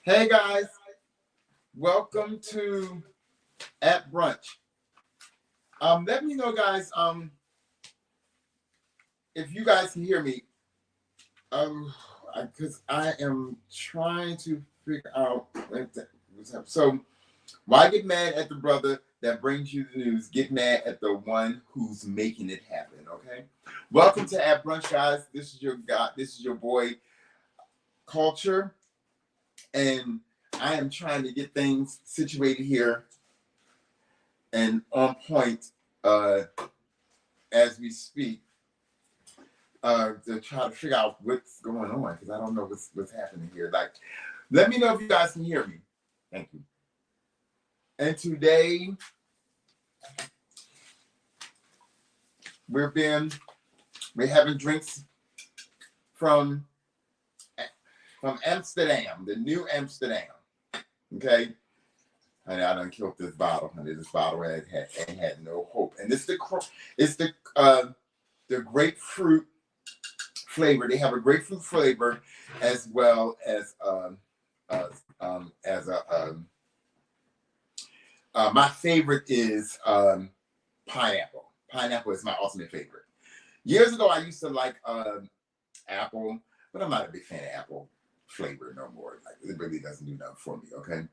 Hey guys, welcome to At Brunch. Let me know, guys, if you guys can hear me. Because I am trying to figure out what's happening. So, why get mad at the brother that brings you the news? Get mad at the one who's making it happen. Okay. Welcome to At Brunch, guys. This is your guy. This is your boy, Culture, and I am trying to get things situated here and on point as we speak to try to figure out what's going on because I don't know what's happening here. Like, let me know if you guys can hear me. Thank you. And today we're having drinks from Amsterdam, the new Amsterdam. Okay. Honey, I done killed this bottle. Honey, this bottle had no hope. And it's the grapefruit flavor. They have a grapefruit flavor as well as my favorite is pineapple. Pineapple is my ultimate favorite. Years ago, I used to like apple, but I'm not a big fan of apple flavor no more. Like, it really doesn't do nothing for me. Okay.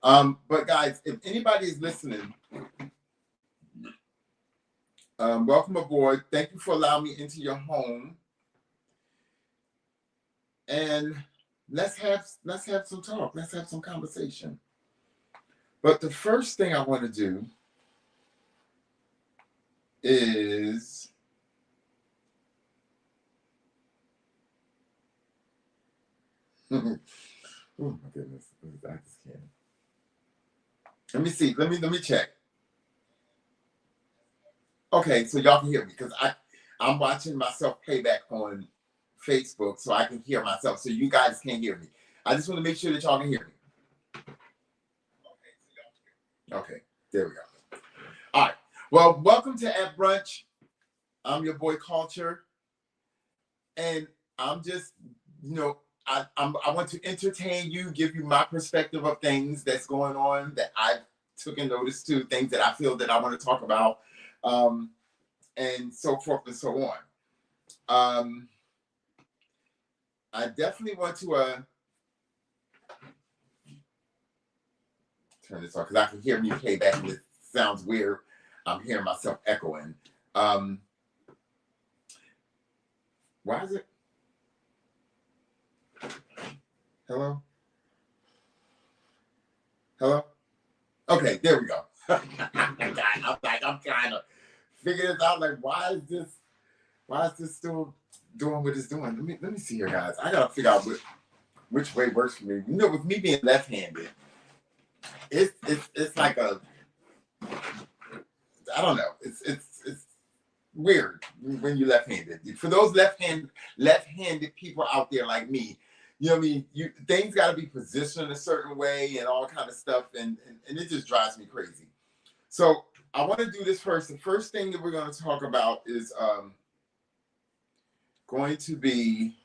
But guys, if anybody is listening, welcome aboard. Thank you for allowing me into your home. And let's have some talk. Let's have some conversation. But the first thing I want to do is oh my goodness, I just can't. Let me see. Let me check. Okay, so y'all can hear me because I'm watching myself playback on Facebook so I can hear myself. So you guys can't hear me. I just want to make sure that y'all can hear me. Okay, there we go. All right. Well, welcome to At Brunch. I'm your boy Culture, and I'm just, I want to entertain you, give you my perspective of things that's going on that I took a notice to, things that I feel that I want to talk about, and so forth and so on. I definitely want to turn this on because I can hear me play back and it sounds weird. I'm hearing myself echoing. Why is it? Hello? Hello? Okay, there we go. I'm trying to figure this out. Like, why is this still doing what it's doing? Let me see here, guys. I gotta figure out which way works for me. With me being left-handed, it's like I don't know. It's weird when you're left-handed. For those left-handed people out there like me, you know what I mean? Things got to be positioned a certain way and all kind of stuff, and it just drives me crazy. So I want to do this first. The first thing that we're going to talk about is going to be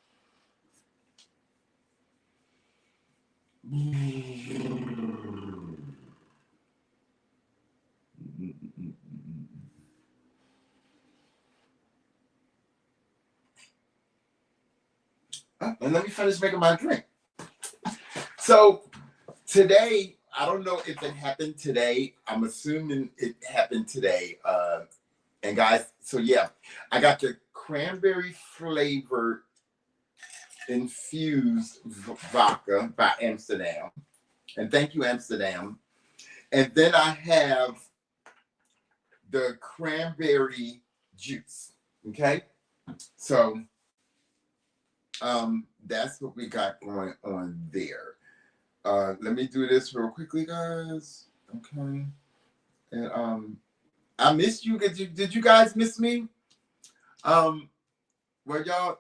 and let me finish making my drink. So today, I don't know if it happened today. I'm assuming it happened today. And guys, so yeah, I got the cranberry flavored infused vodka by Amsterdam. And thank you, Amsterdam. And then I have the cranberry juice. Okay. So that's what we got going on there. Let me do this real quickly, guys. Okay. And I missed you. Did you guys miss me? Were y'all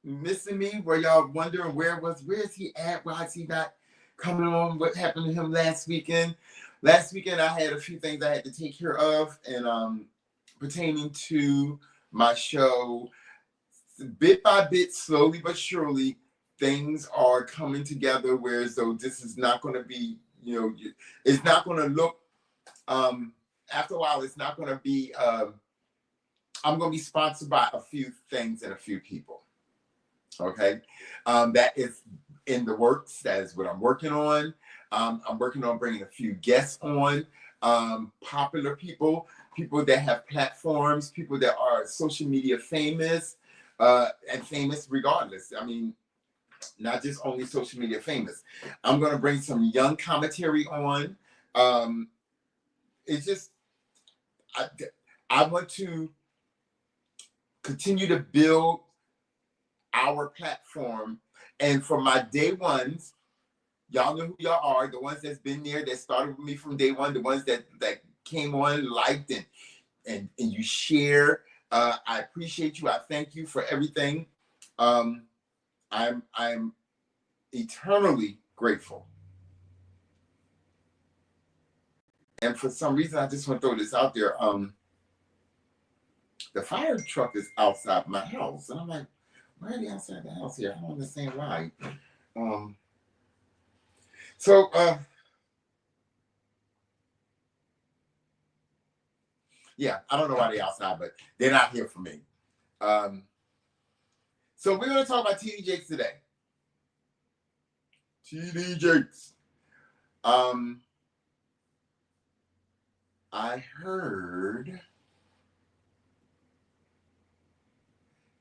missing me? Were y'all wondering where is he at? Why is he not coming on? What happened to him last weekend? Last weekend I had a few things I had to take care of, and pertaining to my show, bit by bit, slowly but surely, things are coming together, whereas though this is not going to be, it's not going to look, after a while, it's not going to be, I'm going to be sponsored by a few things and a few people. Okay. That is in the works. That is what I'm working on. I'm working on bringing a few guests on, popular people that have platforms, people that are social media famous, and famous regardless. I mean, not just only social media famous. I'm going to bring some young commentary on. It's just, I want to continue to build our platform. And for my day ones, y'all know who y'all are, the ones that's been there, that started with me from day one, the ones that came on, liked, and you share. I appreciate you. I thank you for everything. I'm eternally grateful. And for some reason, I just want to throw this out there. The fire truck is outside my house, and I'm like, why are they outside the house here? I don't understand why. Yeah, I don't know why they're outside, but they're not here for me. So we're going to talk about TD Jakes today. TD Jakes. I heard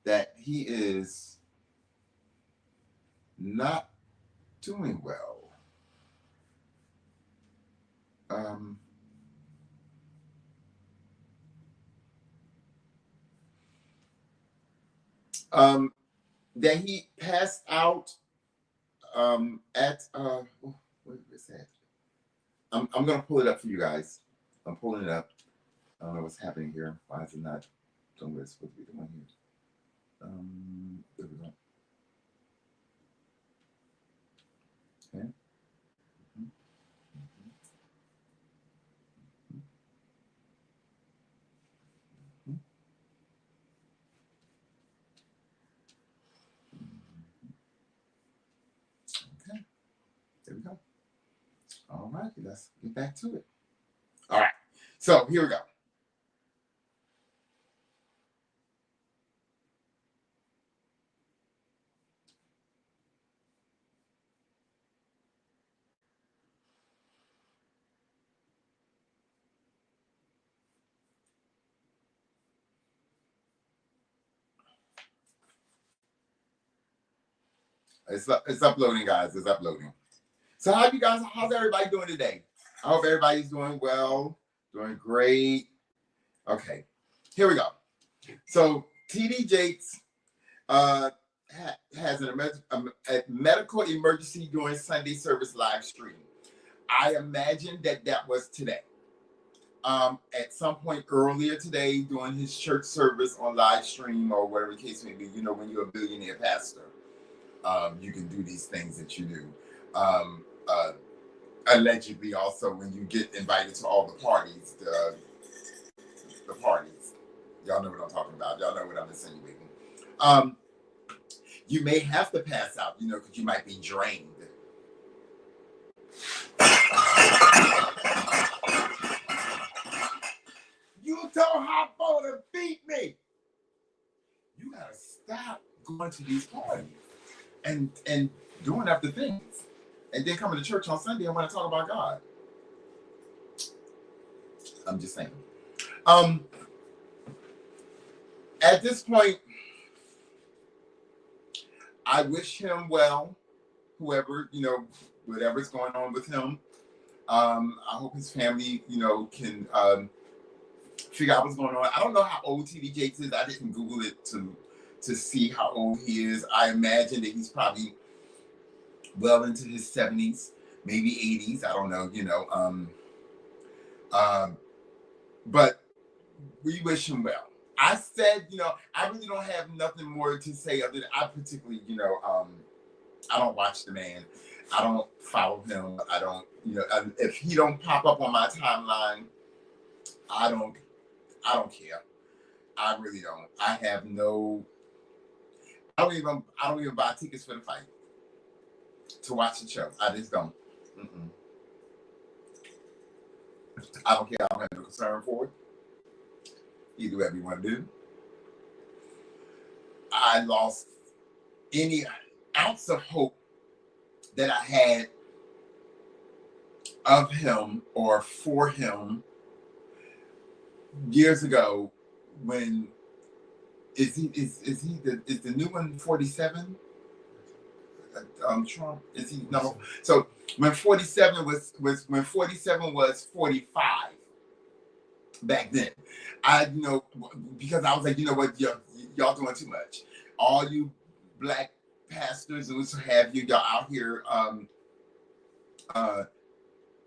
that he is not doing well. That he passed out at what is that? I'm gonna pull it up for you guys. I'm pulling it up. I don't know what's happening here. Why is it not doing what it's supposed to be doing here? There we go. Okay. Okay. There we go. All right, let's get back to it. All right. So here we go. It's uploading, guys. It's uploading. So how's everybody doing today? I hope everybody's doing well, doing great. Okay, here we go. So TD Jakes has a medical emergency during Sunday service live stream. I imagine that was today. At some point earlier today, during his church service on live stream or whatever the case may be, when you're a billionaire pastor, you can do these things that you do. Allegedly, also when you get invited to all the parties, the parties, y'all know what I'm talking about. Y'all know what I'm insinuating. You may have to pass out, because you might be drained. You told Hoppo to beat me. You gotta stop going to these parties and doing other things, and then coming to church on Sunday and want to talk about God. I'm just saying. At this point, I wish him well, whoever, whatever's going on with him. I hope his family, can figure out what's going on. I don't know how old TD Jakes is. I didn't Google it to see how old he is. I imagine that he's probably well into his 70s, maybe 80s. I don't know, but we wish him well. I said, I really don't have nothing more to say other than I particularly, I don't watch the man. I don't follow him. I don't, if he don't pop up on my timeline, I don't care. I really don't. I don't even buy tickets for the fight. to watch the show. I just don't. Mm-mm. I don't care. I don't have no concern for it. You do whatever you want to do. I lost any ounce of hope that I had of him or for him years ago. When is the new one 47? Trump, is he no? So when 47 was 45 back then, because I was like, you know what, y'all doing too much. All you black pastors and what have you, y'all out here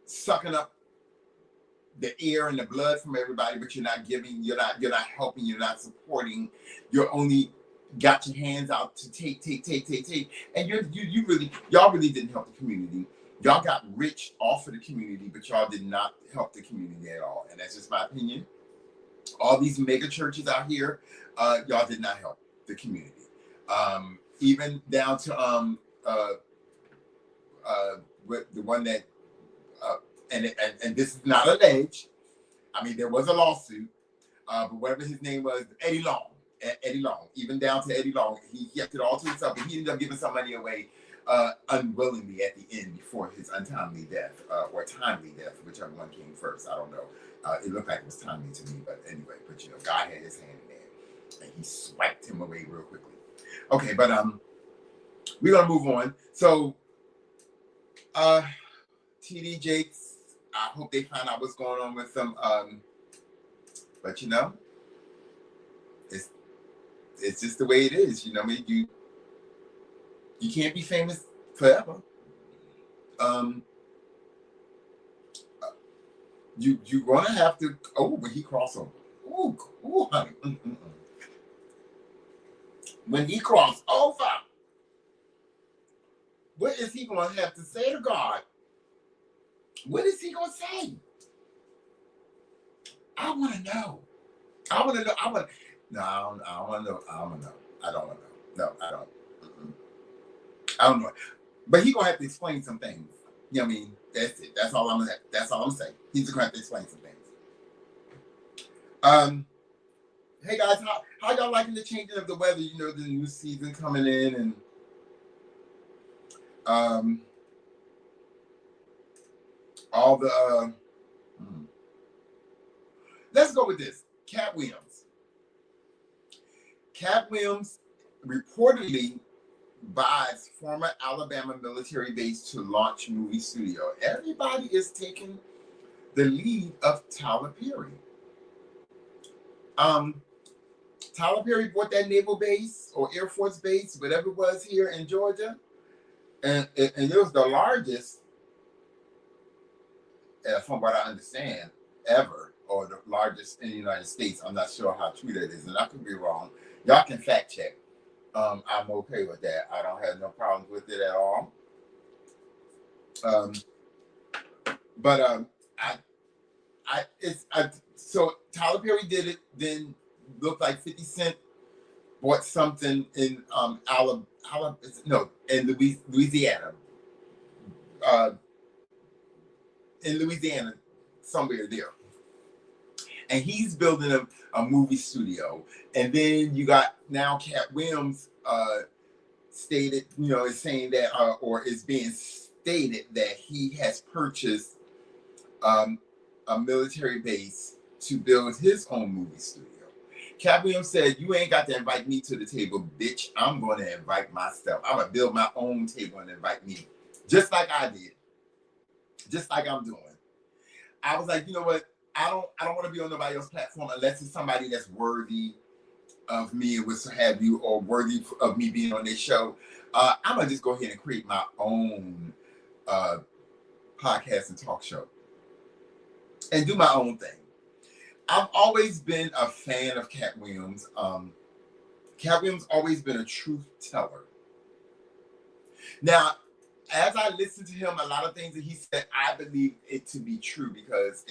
sucking up the air and the blood from everybody, but you're not giving, you're not helping, you're not supporting. You're only got your hands out to take, and y'all really didn't help the community. Y'all got rich off of the community, but y'all did not help the community at all. And that's just my opinion. All these mega churches out here, y'all did not help the community. Even down to with the one that and this is not alleged. I mean, there was a lawsuit, but whatever his name was, Eddie Long. Eddie Long, even down to Eddie Long, he kept it all to himself, and he ended up giving some money away unwillingly at the end before his untimely death, or timely death, whichever one came first. I don't know. It looked like it was timely to me, but anyway, God had his hand in there, and he swiped him away real quickly. Okay, but we're gonna move on. So, TD Jakes, I hope they find out what's going on with them. But it's just the way it is. You can't be famous forever. You're gonna have to. Oh, when he crossed over. Ooh, honey. When he crossed over, what is he gonna have to say to God? What is he gonna say? I want to know. No, I don't want to know. I don't know. I don't want to know. No, I don't. I don't know. But he's gonna have to explain some things. You know what I mean? That's it. That's all I'm saying. He's gonna have to explain some things. Hey guys, how y'all liking the changing of the weather? The new season coming in, and all the let's go with this. Cat Williams. Cat Williams reportedly buys former Alabama military base to launch movie studio. Everybody is taking the lead of Tyler Perry. Tyler Perry bought that naval base or Air Force base, whatever it was, here in Georgia, and it was the largest, from what I understand, ever, or the largest in the United States. I'm not sure how true that is, and I could be wrong. Y'all can fact check. I'm okay with that. I don't have no problems with it at all. So Tyler Perry did it. Then looked like 50 Cent bought something in Louisiana. In Louisiana, somewhere there. And he's building a movie studio. And then you got now Cat Williams stated, is saying that, or is being stated that he has purchased a military base to build his own movie studio. Cat Williams said, "You ain't got to invite me to the table, bitch. I'm going to invite myself. I'm going to build my own table and invite me, just like I did, just like I'm doing." I was like, you know what? I don't want to be on nobody else's platform unless it's somebody that's worthy of me and what have you, or worthy of me being on this show. I'm gonna just go ahead and create my own podcast and talk show and do my own thing. I've always been a fan of Cat Williams. Cat Williams always been a truth teller. Now, as I listen to him, a lot of things that he said, I believe it to be true, because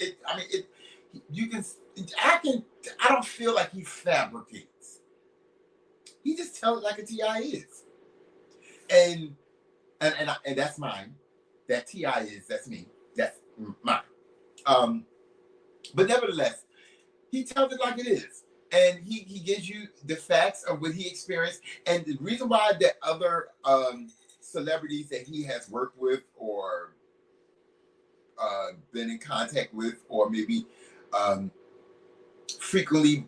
I don't feel like he fabricates. He just tells it like a TI is. And and that's mine. That T.I. that's me. That's mine. But nevertheless, he tells it like it is. And he gives you the facts of what he experienced. And the reason why the other celebrities that he has worked with or been in contact with, or maybe frequently,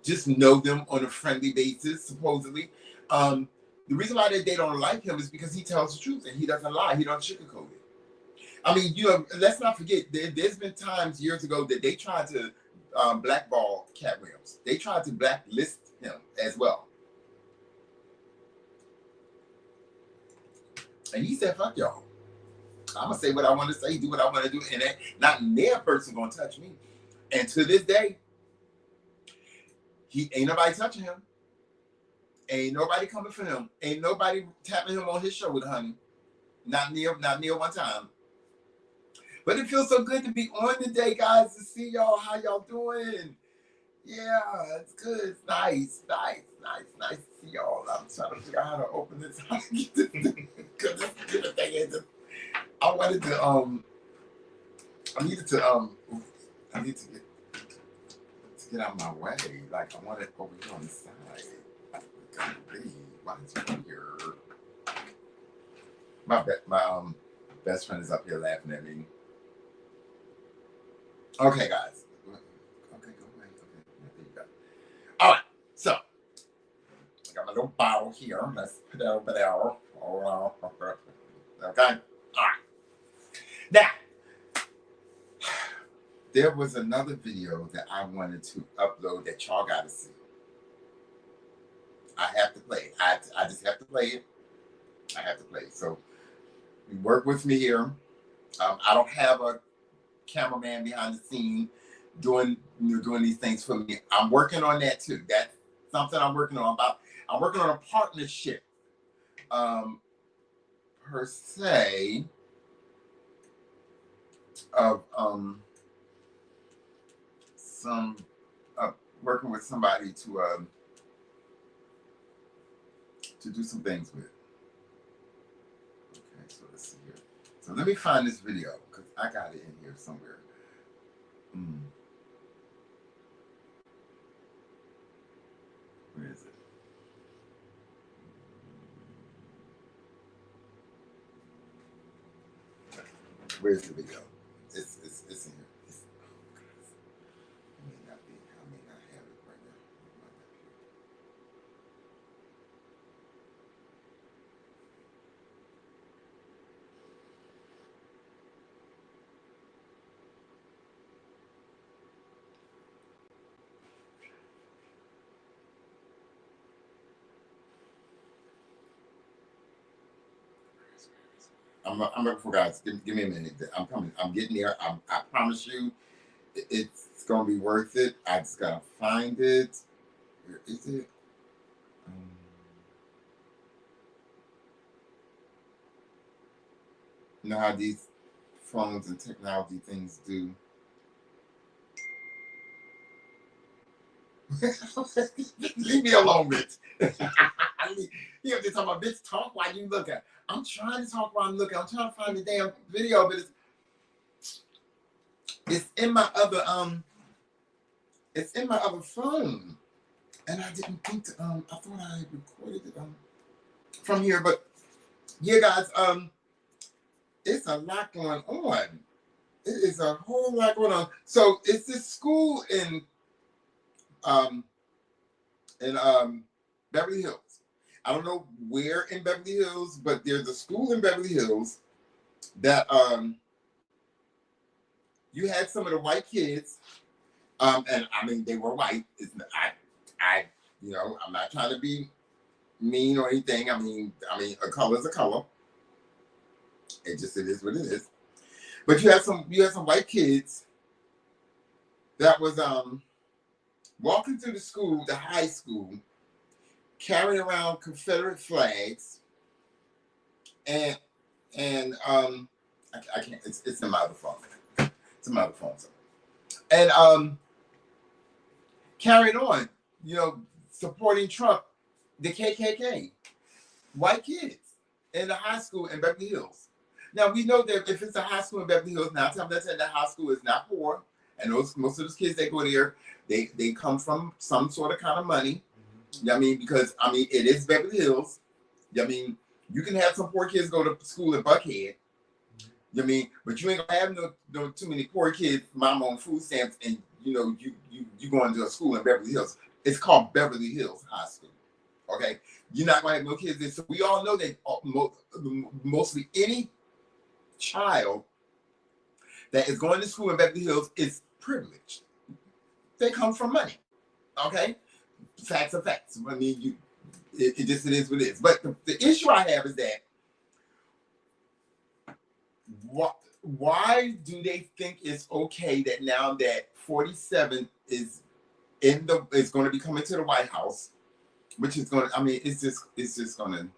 just know them on a friendly basis, supposedly. The reason why they don't like him is because he tells the truth and he doesn't lie. He don't sugarcoat it. I mean, let's not forget, there's been times years ago that they tried to blackball Cat Williams. They tried to blacklist him as well. And he said, fuck y'all. I'm going to say what I want to say, do what I want to do, and not their person going to touch me. And to this day, ain't nobody touching him. Ain't nobody coming for him. Ain't nobody tapping him on his shoulder, honey. Not near one time. But it feels so good to be on today, guys, to see y'all, how y'all doing. Yeah, it's good. It's nice to see y'all. I'm trying to figure out how to open this. Because this stupid thing is, I wanted to, I need to get out of my way. Like, I want it over here on the side. Why is it here? My best friend is up here laughing at me. Okay, guys. Okay, go away. Okay, there you go. All right, so I got my little bottle here. Let's put it over there. Okay. All right. Now, there was another video that I wanted to upload that y'all got to see. I have to play it. I just have to play it. I have to play it. So, work with me here. I don't have a cameraman behind the scene doing these things for me. I'm working on that too. That's something I'm working on. I'm working on a partnership, per se, of some working with somebody to do some things with. Okay, so let's see here. So let me find this video because I got it in here somewhere. Where is it? Where's the video? It's in here. I may not have it right now. I'm looking for, guys. Give me a minute. I'm coming. I'm getting there. I promise you, it's gonna be worth it. I just gotta find it. Where is it? You know how these phones and technology things do. Leave me alone, bitch. You have to talk about bitch. Talk while you look at. I'm trying to talk while I'm looking. I'm trying to find the damn video, but it's in my other phone, and I didn't think to I thought I recorded it from here, but yeah, guys, it's a lot going on. It is a whole lot going on. So it's this school in Beverly Hills. I don't know where in Beverly Hills, but there's a school in Beverly Hills that you had some of the white kids, and I mean they were white. I'm not trying to be mean or anything. I mean a color is a color. It is what it is. But you had some white kids that was walking through the high school, carrying around Confederate flags, and I can't. It's in my other phone. It's in my other phone. And carried on, supporting Trump, the KKK, white kids. in a high school in Beverly Hills. Now we know that if it's a high school in Beverly Hills, 9 times out of 10 that high school is not poor, and most of those kids that go there, they come from some sort of kind of money. I mean, because I mean it is Beverly Hills. I mean, you can have some poor kids go to school in Buckhead. I mean, but you ain't gonna have no too many poor kids, mom on food stamps, and you going to a school in Beverly Hills. It's called Beverly Hills High School. Okay, you're not gonna have no kids there. So we all know that mostly any child that is going to school in Beverly Hills is privileged. They come from money. Okay, facts are facts. I mean, it just it is what it is. But the issue I have is that why do they think it's okay that now that 47 is going to be coming to the White House, which is going to, I mean, it's just going to,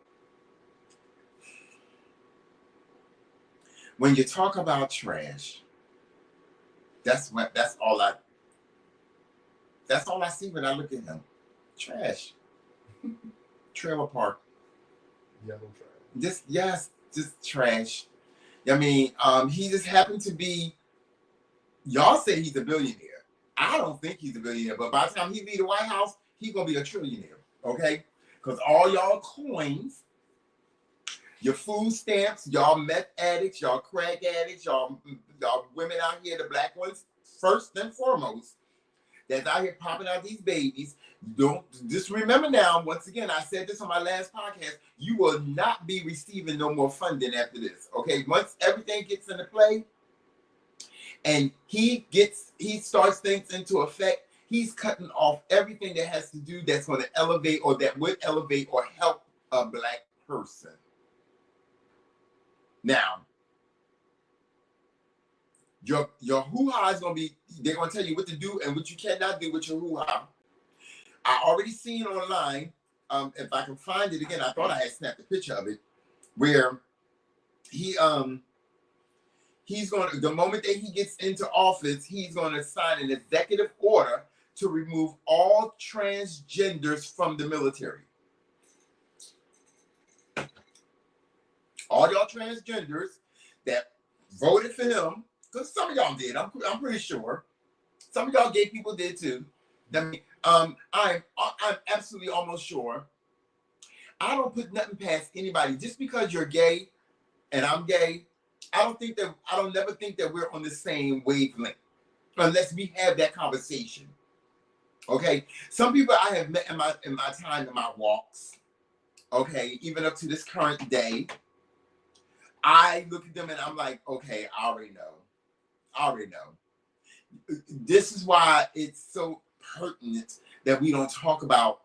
when you talk about trash, that's all I see when I look at him. Trash. Trailer park. Yellow trash. Just trash. I mean, he just happened to be, y'all say he's a billionaire. I don't think he's a billionaire, but by the time he leave the White House, he's going to be a trillionaire, okay? Because all y'all coins, your food stamps, y'all meth addicts, y'all crack addicts, y'all women out here, the black ones, first and foremost, that's out here popping out these babies. Don't just remember now, once again, I said this on my last podcast, you will not be receiving no more funding after this. Okay, once everything gets into play and he starts things into effect, he's cutting off everything that has to do that's going to elevate or that would elevate or help a black person. Now, your hoo-ha is going to be, they're going to tell you what to do and what you cannot do with your hoo-ha. I already seen online, if I can find it again, I thought I had snapped a picture of it, where he's going to, the moment that he gets into office, he's going to sign an executive order to remove all transgenders from the military. All y'all transgenders that voted for him, because some of y'all did, I'm pretty sure. Some of y'all gay people did too. I mean, I'm absolutely almost sure. I don't put nothing past anybody. Just because you're gay and I'm gay, I don't never think that we're on the same wavelength unless we have that conversation. Okay. Some people I have met in my time, in my walks, okay, even up to this current day, I look at them and I'm like, okay, I already know. This is why it's so pertinent that we don't talk about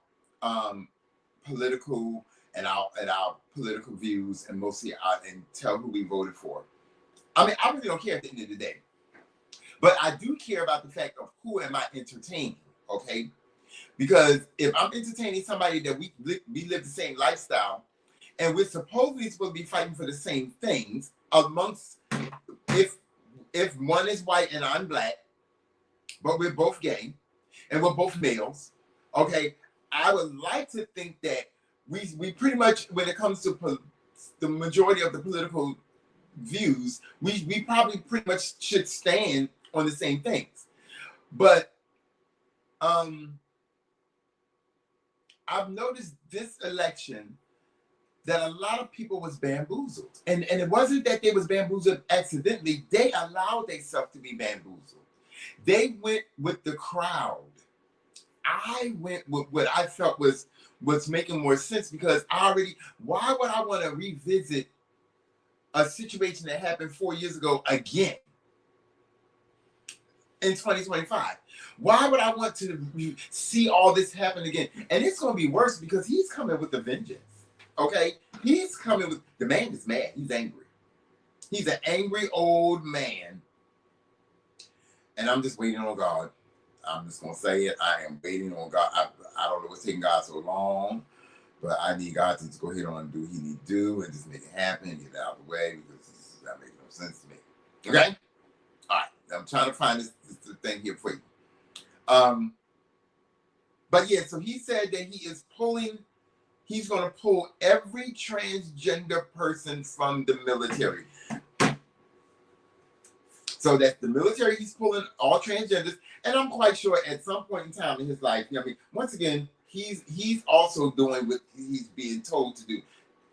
political and our political views and mostly and tell who we voted for. I mean, I really don't care at the end of the day, but I do care about the fact of who am I entertaining, okay? Because if I'm entertaining somebody that we live the same lifestyle, and we're supposedly supposed to be fighting for the same things amongst, if one is white and I'm black, but we're both gay and we're both males, okay, I would like to think that we pretty much, when it comes to the majority of the political views, we probably pretty much should stand on the same things. But I've noticed this election that a lot of people was bamboozled. And it wasn't that they was bamboozled accidentally. They allowed themselves to be bamboozled. They went with the crowd. I went with what I felt was making more sense, because why would I want to revisit a situation that happened 4 years ago again in 2025? Why would I want to see all this happen again? And it's going to be worse because he's coming with a vengeance. Okay, he's coming with, the man is mad. He's angry. He's an angry old man. And I'm just waiting on God. I'm just going to say it. I am waiting on God. I don't know what's taking God so long, but I need God to just go ahead on and do what he need to do and just make it happen and get it out of the way, because this is not making no sense to me. Okay? All right. I'm trying to find this thing here for you. But yeah, so he said that he is pulling he's going to pull every transgender person from the military. So that the military, he's pulling all transgenders. And I'm quite sure at some point in time in his life, I mean, once again, he's also doing what he's being told to do.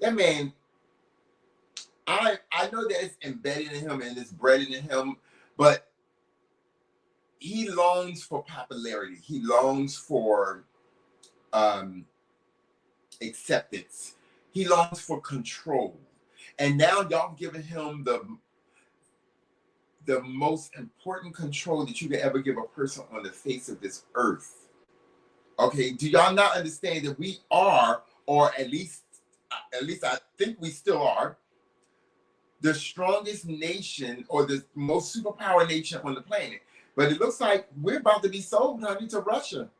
That man, I know that it's embedded in him and it's bred in him, but he longs for popularity. He longs for acceptance. He longs for control. And now y'all giving him the most important control that you could ever give a person on the face of this earth. Okay, do y'all not understand that we are, or at least I think we still are, the strongest nation or the most superpower nation on the planet? But it looks like we're about to be sold, honey, to Russia.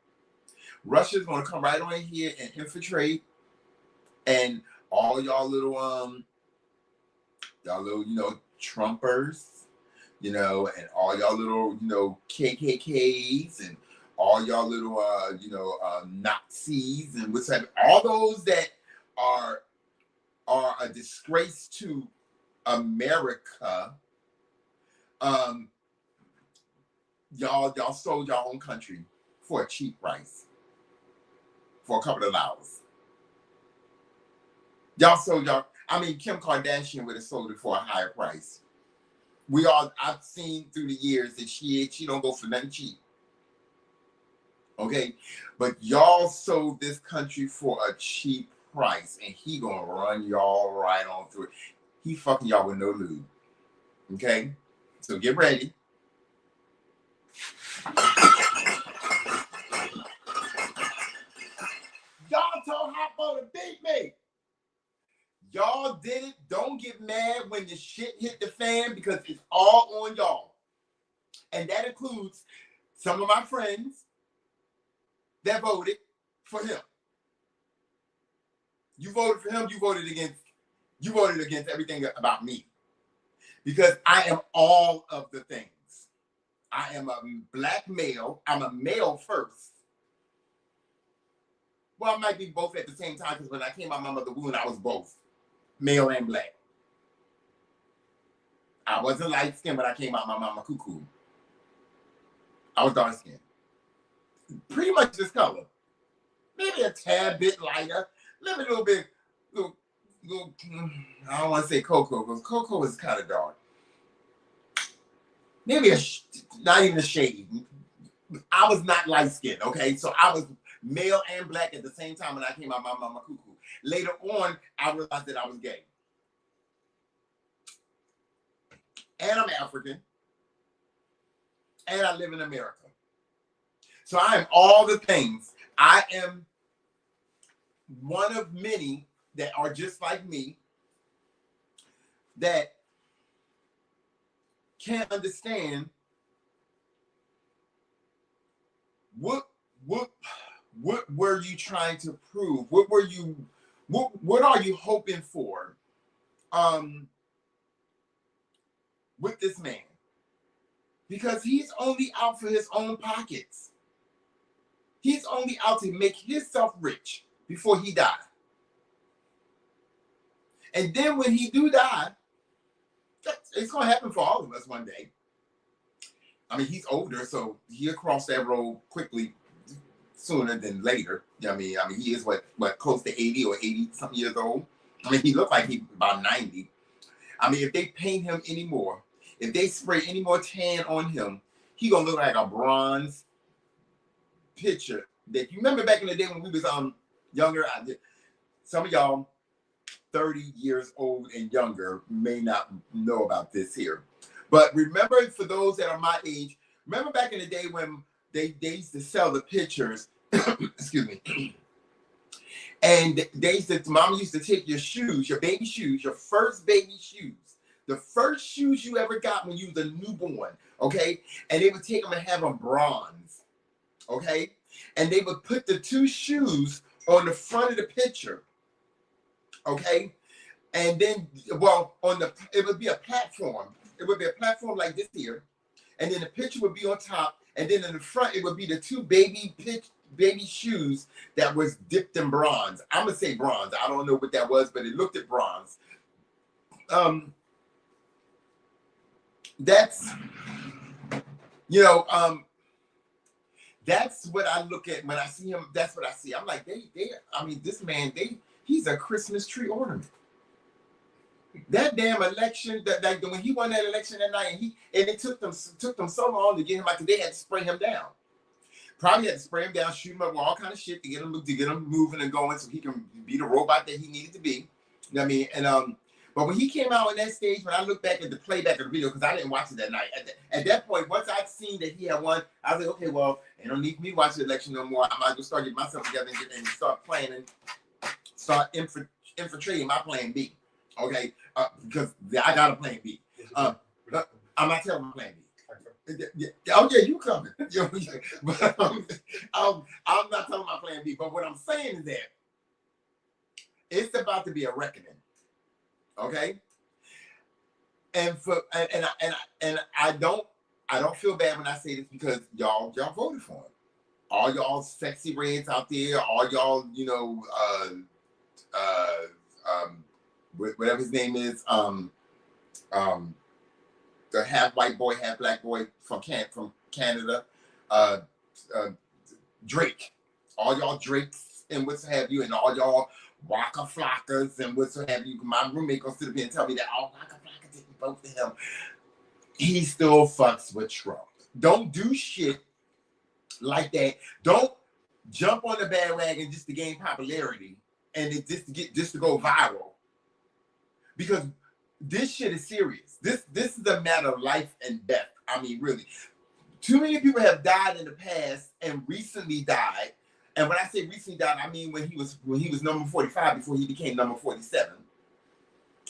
Russia's gonna come right on here and infiltrate, and all y'all little Trumpers, and all y'all little, KKKs and all y'all little, Nazis and what's all those that are a disgrace to America. Y'all sold your own country for a cheap price, for a couple of dollars. Kim Kardashian would have sold it for a higher price. I've seen through the years that she don't go for nothing cheap. Okay, but y'all sold this country for a cheap price, and he gonna run y'all right on through it. He fucking y'all with no lube. Okay, so get ready. Y'all told Hoppo to beat me. Y'all did it. Don't get mad when the shit hit the fan, because it's all on y'all. And that includes some of my friends that voted for him. You voted for him, you voted against everything about me. Because I am all of the things. I am a black male. I'm a male first. Well, I might be both at the same time, because when I came out of my mother's womb, I was both male and black. I wasn't light skinned when I came out of my mama cuckoo. I was dark skinned. Pretty much this color. Maybe a tad bit lighter. Maybe a little bit, I don't want to say cocoa, because cocoa is kind of dark. Maybe not even a shade. I was not light skinned, okay? So I was male and black at the same time when I came out of my mama cuckoo. Later on, I realized that I was gay. And I'm African. And I live in America. So I am all the things. I am one of many that are just like me, that can't understand what were you trying to prove? What are you hoping for with this man? Because he's only out for his own pockets. He's only out to make himself rich before he dies. And then when he do die, it's going to happen for all of us one day. I mean, he's older, so he'll cross that road quickly, sooner than later. I mean, he is what close to 80 or 80-something years old. I mean, he looked like he's about 90. I mean, if they paint him anymore, if they spray any more tan on him, he gonna look like a bronze picture. That you remember back in the day when we was younger. Some of y'all 30 years old and younger may not know about this here, but remember, for those that are my age, remember back in the day when they used to sell the pictures. Excuse me. And mama used to take your shoes, your baby shoes, your first baby shoes, the first shoes you ever got when you was a newborn, okay? And they would take them and have them bronze, okay? And they would put the two shoes on the front of the picture, okay? And then, it would be a platform. It would be a platform like this here. And then the picture would be on top. And then in the front, it would be the two baby baby shoes that was dipped in bronze. I'm gonna say bronze. I don't know what that was, but it looked at bronze. That's that's what I look at when I see him. That's what I see. I'm like, I mean, this man, he's a Christmas tree ornament. That damn election, that when he won that election that night, and it took them so long to get him out, they had to spray him down. Probably had to spray him down, shoot him up with all kind of shit to get him moving and going, so he can be the robot that he needed to be. You know what I mean? And but when he came out on that stage, when I look back at the playback of the video, because I didn't watch it that night. At that point, once I'd seen that he had won, I was like, okay, well, ain't no need for me to watch the election no more. I might as well start getting myself together and start playing and start infiltrating my plan B. Okay, because I got a plan B. I'm not telling my plan B. Oh yeah, you coming? But I'm not telling my plan B. But what I'm saying is that it's about to be a reckoning. Okay, and I don't feel bad when I say this, because y'all voted for him. All y'all sexy reds out there, all y'all, whatever his name is, the half white boy, half black boy from Canada, Drake, all y'all Drakes and what's have you, and all y'all Waka Flockas and what's have you. My roommate gonna sit up here and tell me that all Waka Flocka didn't vote for him. He still fucks with Trump. Don't do shit like that. Don't jump on the bandwagon just to gain popularity and just to go viral. Because this shit is serious. This is a matter of life and death. I mean, really. Too many people have died in the past and recently died. And when I say recently died, I mean when he was number 45 before he became number 47.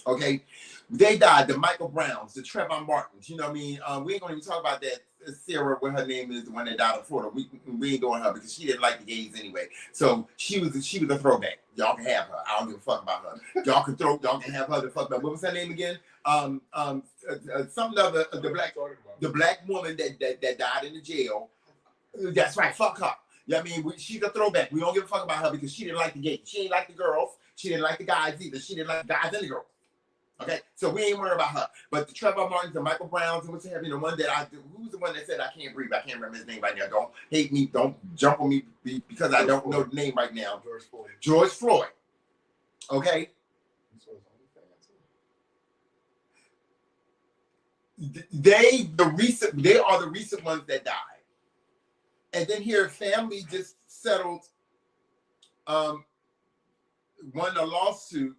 Okay? They died. The Michael Browns, the Trayvon Martins. You know what I mean? We ain't gonna even talk about that Sarah, what her name is, the one that died in Florida. We ain't doing her because she didn't like the gays anyway. So she was a throwback. Y'all can have her. I don't give a fuck about her. Y'all can have her to fuck about. What was her name again? Something of the black woman that died in the jail. That's right. Fuck her. You know what I mean? She's a throwback. We don't give a fuck about her because she didn't like the gays. She didn't like the girls. She didn't like the guys either. She didn't like the guys and the girls. Okay, so we ain't worried about her. But the Trayvon Martins, the Michael Browns, and what's happening, the one that who's the one that said I can't breathe? I can't remember his name right now. Don't hate me. Don't jump on me because I don't know the name right now. George Floyd. Okay. They are the recent ones that died. And then here, family just settled, won a lawsuit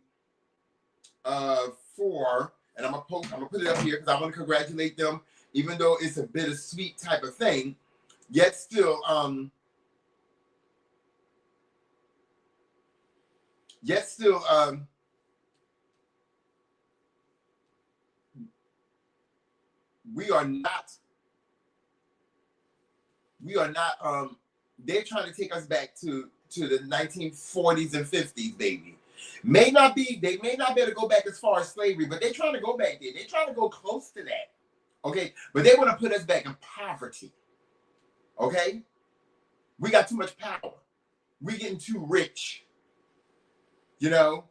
for, and I'm gonna put it up here because I want to congratulate them, even though it's a bittersweet type of thing. Yet still, we are not. They're trying to take us back to the 1940s and 50s, baby. They may not be able to go back as far as slavery, but they're trying to go back there. They're trying to go close to that. Okay? But they want to put us back in poverty. Okay? We got too much power. We getting too rich. You know?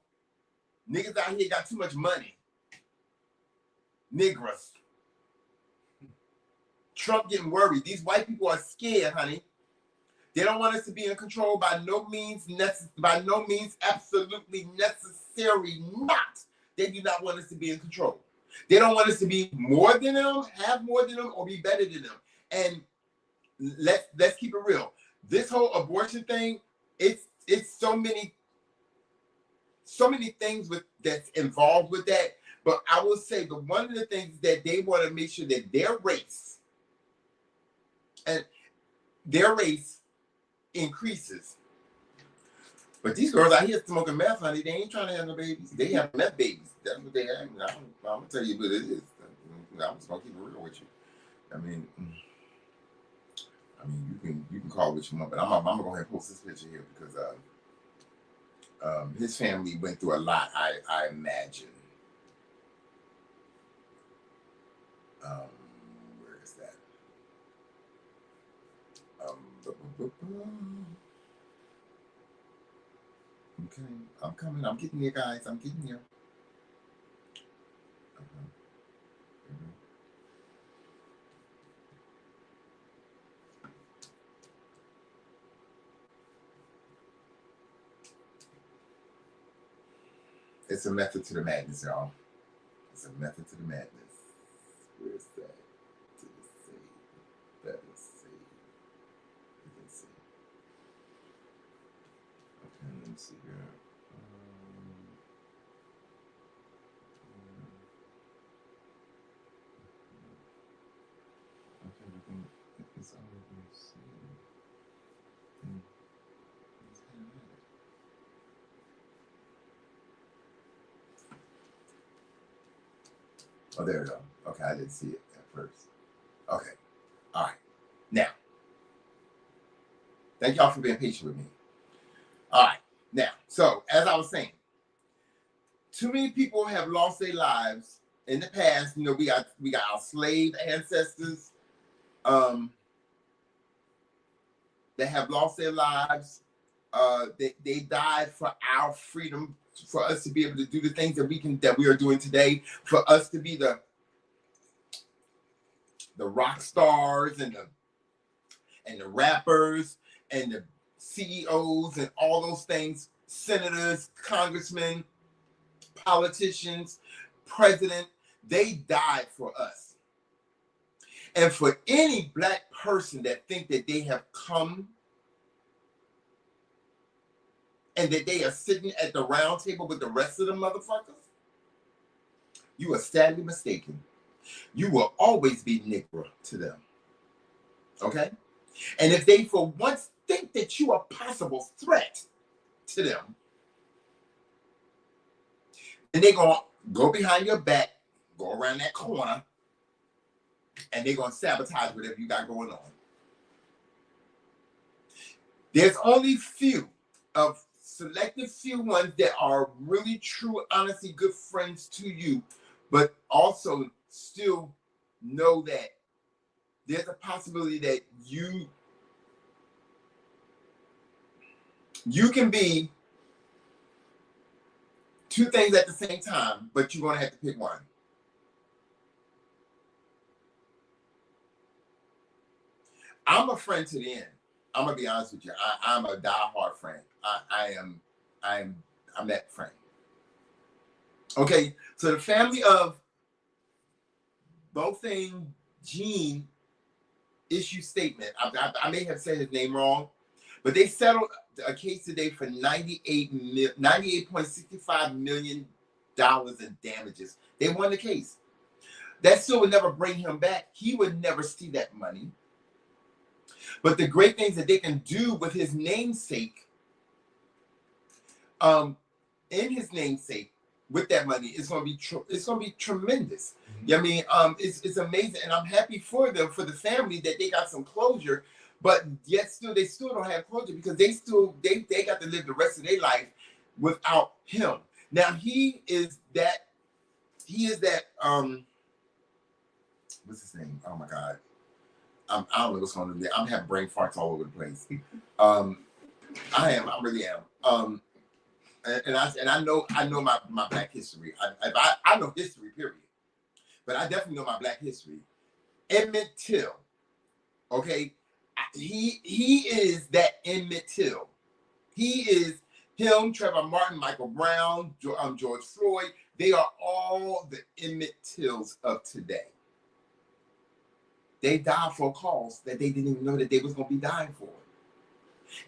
Niggas out here got too much money. Negroes. Trump getting worried. These white people are scared, honey. They don't want us to be in control by no means, absolutely necessary not. They do not want us to be in control. They don't want us to be more than them, have more than them, or be better than them. And let's keep it real. This whole abortion thing, it's so many things that's involved with that. But I will say that one of the things that they want to make sure that their race increases. But these girls out here smoking meth, honey, they ain't trying to have no babies. They have meth babies. That's what they have. I'm gonna tell you what it is. I'm just gonna keep it real with you. I mean, you can call it what you want, but I'm gonna go ahead and post this picture here because his family went through a lot. I imagine. Where is that? Okay, I'm coming. I'm getting you guys. I'm getting you. It's a method to the madness, y'all. It's a method to the madness. Where's that? To the save. That is save. You can see. Okay, let me see here. Okay, we can. It's already saved. Oh, there we go. Okay, I didn't see it at first. Okay. All right. Now, thank y'all for being patient with me. All right. Now, so as I was saying, too many people have lost their lives in the past. You know, we got our slave ancestors that have lost their lives. They died for our freedom, for us to be able to do the things that we are doing today, for us to be the rock stars and the rappers and the CEOs and all those things, senators, congressmen, politicians, president. They died for us. And for any black person that think that they have come and that they are sitting at the round table with the rest of the motherfuckers, you are sadly mistaken. You will always be Negro to them. Okay? And if they for once think that you are a possible threat to them, then they're going to go behind your back, go around that corner, and they're going to sabotage whatever you got going on. There's only selective few ones that are really true, honestly, good friends to you, but also still know that there's a possibility that you can be two things at the same time, but you're going to have to pick one. I'm a friend to the end. I'm going to be honest with you. I'm a diehard friend. I'm that friend. Okay, so the family of Botham Jean issue statement. I may have said his name wrong, but they settled a case today for $98.65 million in damages. They won the case. That still would never bring him back. He would never see that money. But the great things that they can do with his namesake, in his namesake, with that money, it's going to be tremendous. Mm-hmm. You know what I mean? It's amazing, and I'm happy for them, for the family, that they got some closure. But yet they still don't have closure, because they got to live the rest of their life without him. Now he is that what's his name? Oh my God. I don't know what's going on there. I'm having brain farts all over the place. I really am. And I know my Black history. I know history, period. But I definitely know my Black history. Emmett Till. Okay? He is that Emmett Till. He is him, Trayvon Martin, Michael Brown, George Floyd. They are all the Emmett Tills of today. They died for a cause that they didn't even know that they was going to be dying for.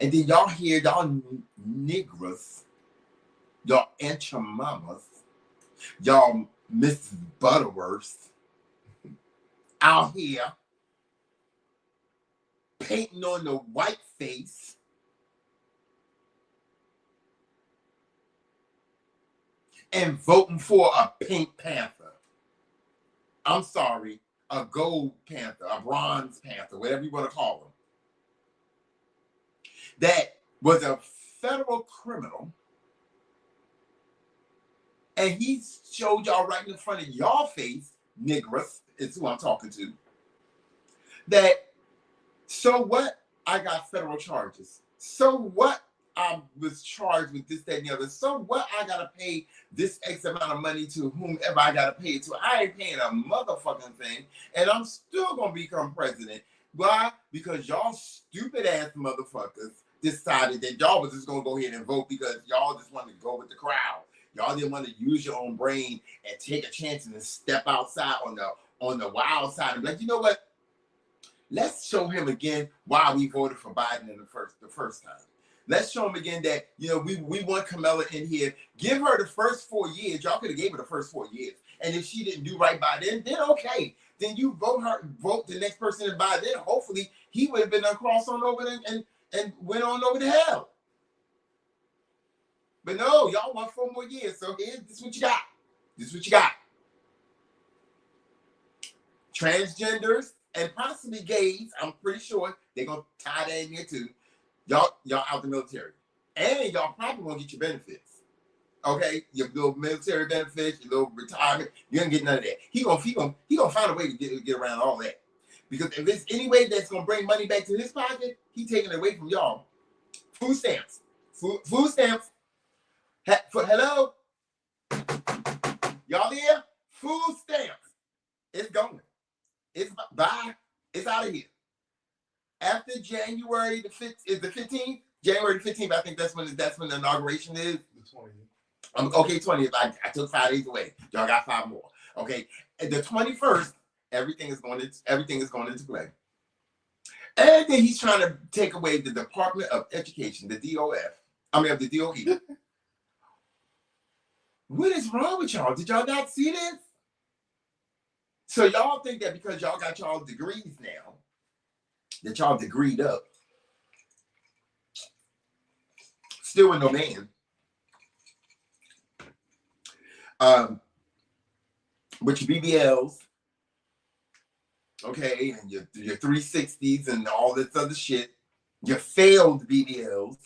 And then y'all hear y'all Negroes, y'all Aunt your mamas, y'all Mrs. Butterworth out here painting on the white face and voting for a Pink Panther. I'm sorry. A gold panther, a bronze panther, whatever you want to call them, that was a federal criminal, and he showed y'all right in front of y'all face, Negroes, is who I'm talking to, that, so what? I got federal charges. So what? I was charged with this, that, and the other. So what? I gotta pay this X amount of money to whomever I gotta pay it to. I ain't paying a motherfucking thing, and I'm still gonna become president. Why? Because y'all stupid ass motherfuckers decided that y'all was just gonna go ahead and vote because y'all just wanted to go with the crowd. Y'all didn't want to use your own brain and take a chance and step outside on the wild side and be like, you know what? Let's show him again why we voted for Biden in the first time. Let's show him again that, you know, we want Kamala in here. Give her the first 4 years. Y'all could have gave her the first 4 years. And if she didn't do right by then okay. Then you vote the next person in by then. Hopefully he would have been across on over and went on over to hell. But no, y'all want 4 more years. So this is what you got. This is what you got. Transgenders and possibly gays, I'm pretty sure they're going to tie that in there too. Y'all out the military. And y'all probably won't get your benefits. Okay? Your little military benefits, your little retirement, you ain't get none of that. He gonna find a way to get around all that. Because if it's any way that's gonna bring money back to his pocket, he taking it away from y'all. Food stamps. Food stamps. Hello? Y'all there? Food stamps. It's going. It's bye. It's out of here. After January the 5th, is the 15th? January the 15th, I think that's when the inauguration is. The 20th. Okay, 20th. I took 5 days away. Y'all got 5 more. Okay. And the 21st, everything is going into play. And then he's trying to take away the Department of Education, the DOF. I mean, of the DOE. What is wrong with y'all? Did y'all not see this? So y'all think that because y'all got y'all degrees now, that y'all degreed up, still with no man. With your BBLs, okay, and your 360s and all this other shit, your failed BBLs,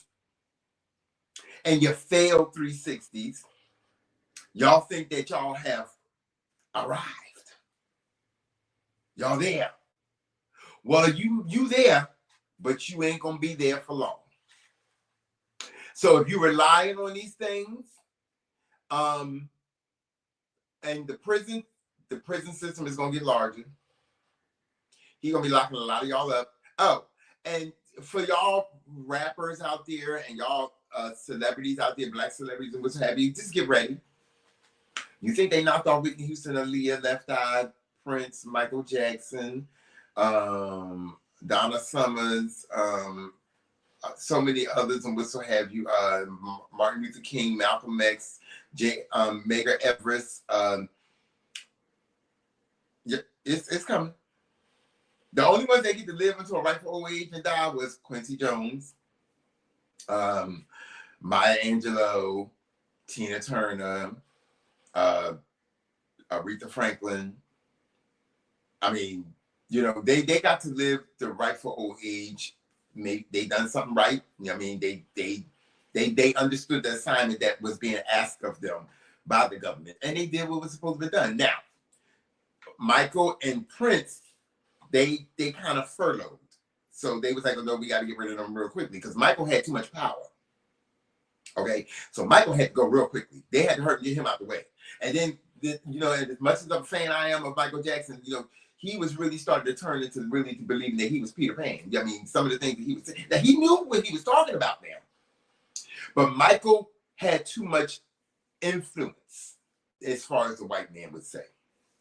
and your failed 360s, y'all think that y'all have arrived. Y'all there. Well, you there, but you ain't gonna be there for long. So if you're relying on these things, and the prison system is gonna get larger. He's gonna be locking a lot of y'all up. Oh, and for y'all rappers out there and y'all celebrities out there, black celebrities and what have you, just get ready. You think they knocked off Whitney Houston, Aaliyah, Left Eye, Prince, Michael Jackson, Donna Summers, so many others and what have you, Martin Luther King, Malcolm X, Medgar Evers. It's coming. The only ones that get to live until a rightful old age and die was Quincy Jones, Maya Angelou, Tina Turner, Aretha Franklin. I mean, you know, they got to live the rightful old age. They done something right. I mean, they understood the assignment that was being asked of them by the government, and they did what was supposed to be done. Now, Michael and Prince, they kind of furloughed, so they was like, oh, no, we got to get rid of them real quickly because Michael had too much power. Okay, so Michael had to go real quickly. They had to get him out the way, and then you know, as much as a fan I am of Michael Jackson, you know, he was really starting to turn into really to believing that he was Peter Pan. I mean, some of the things that he was saying, that he knew what he was talking about now. But Michael had too much influence, as far as the white man would say.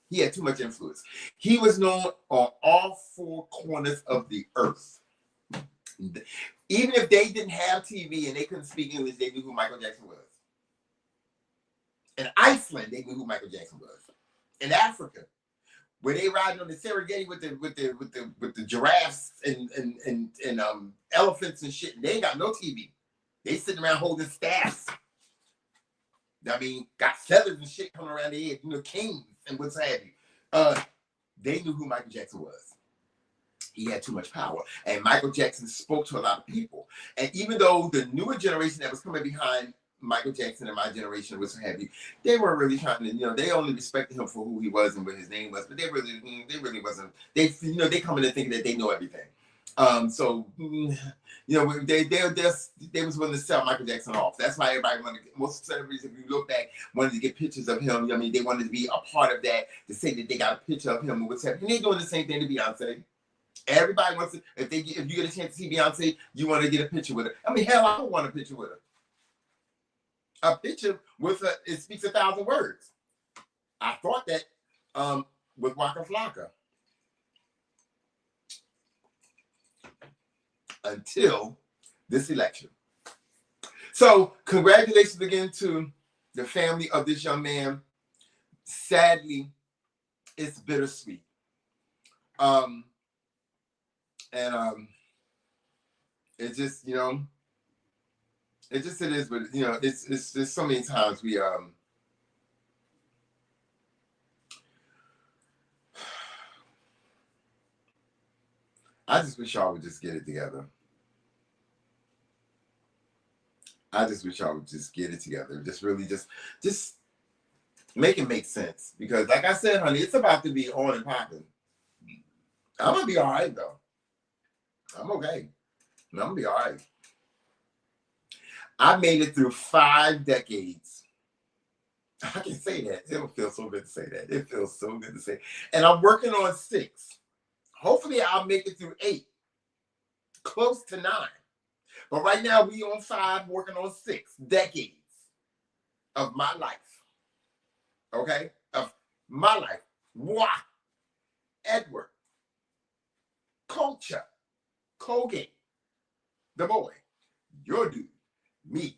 He had too much influence. He was known on all 4 corners of the earth. Even if they didn't have TV and they couldn't speak English, they knew who Michael Jackson was. In Iceland, they knew who Michael Jackson was. In Africa, where they riding on the Serengeti with the giraffes and elephants and shit, and they ain't got no TV. They sitting around holding staffs. I mean, got feathers and shit coming around their head, you know, kings and what's have you. They knew who Michael Jackson was. He had too much power. And Michael Jackson spoke to a lot of people. And even though the newer generation that was coming behind Michael Jackson and my generation was so heavy, they weren't really trying to, you know, they only respected him for who he was and what his name was, but they really wasn't, they come in and thinking that they know everything. They was willing to sell Michael Jackson off. That's why everybody wanted. Most celebrities, if you look back, wanted to get pictures of him. I mean, they wanted to be a part of that, to say that they got a picture of him and what's happening. And they're doing the same thing to Beyonce. Everybody wants to. If you get a chance to see Beyonce, you want to get a picture with her. I mean, hell, I don't want a picture with her. A picture with her, it speaks 1,000 words. I thought that with Waka Flocka. Until this election. So congratulations again to the family of this young man. Sadly, it's bittersweet. It just, it is, but it's just so many times we I just wish y'all would just get it together. I just wish y'all would just get it together. Just really just make it make sense. Because like I said, honey, it's about to be on and popping. I'm going to be all right, though. I'm okay. I'm going to be all right. I made it through 5 decades. I can say that. It feels so good to say that. It feels so good to say. And I'm working on 6. Hopefully, I'll make it through 8. Close to 9. But right now, we on 5, working on 6 decades of my life. Okay? Of my life. Moi. Edward. Culture. Colgate. The boy. Your dude. Me.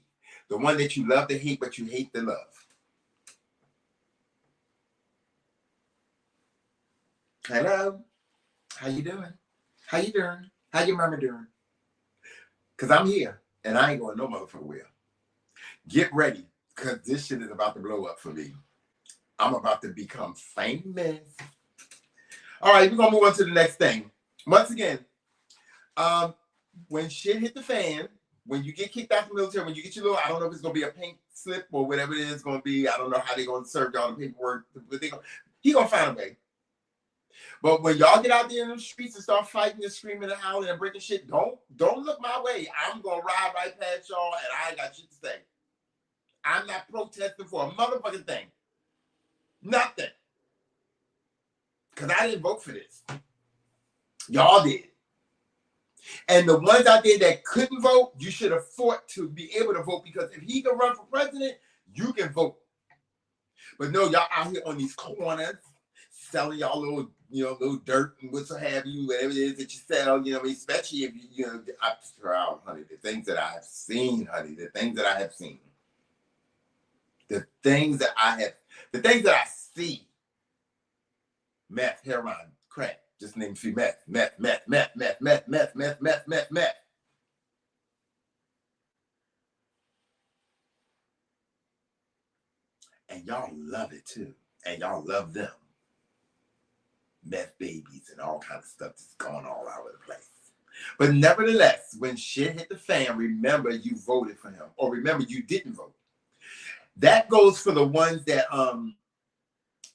The one that you love to hate, but you hate to love. Hello? How you doing? How you doing? How your mama doing? Because I'm here, and I ain't going no motherfucker where. Get ready, because this shit is about to blow up for me. I'm about to become famous. All right, we're going to move on to the next thing. Once again, when shit hit the fan, when you get kicked out of the military, when you get your little, I don't know if it's going to be a pink slip or whatever it is going to be. I don't know how they're going to serve y'all the paperwork. But he's going to find a way. But when y'all get out there in the streets and start fighting and screaming and howling and breaking shit, don't look my way. I'm going to ride right past y'all, and I ain't got shit to say. I'm not protesting for a motherfucking thing. Nothing. Because I didn't vote for this. Y'all did. And the ones out there that couldn't vote, you should have fought to be able to vote, because if he can run for president, you can vote. But no, y'all out here on these corners selling y'all little dirt and what have you, whatever it is that you sell, especially if I'm proud, honey, the things that I have seen, honey, the things that I see, meth, heroin, crack, just name a few, meth. And y'all love it too. And y'all love them. Meth babies and all kinds of stuff that's going all over the place. But nevertheless, when shit hit the fan, remember you voted for him. Or remember you didn't vote. That goes for the ones that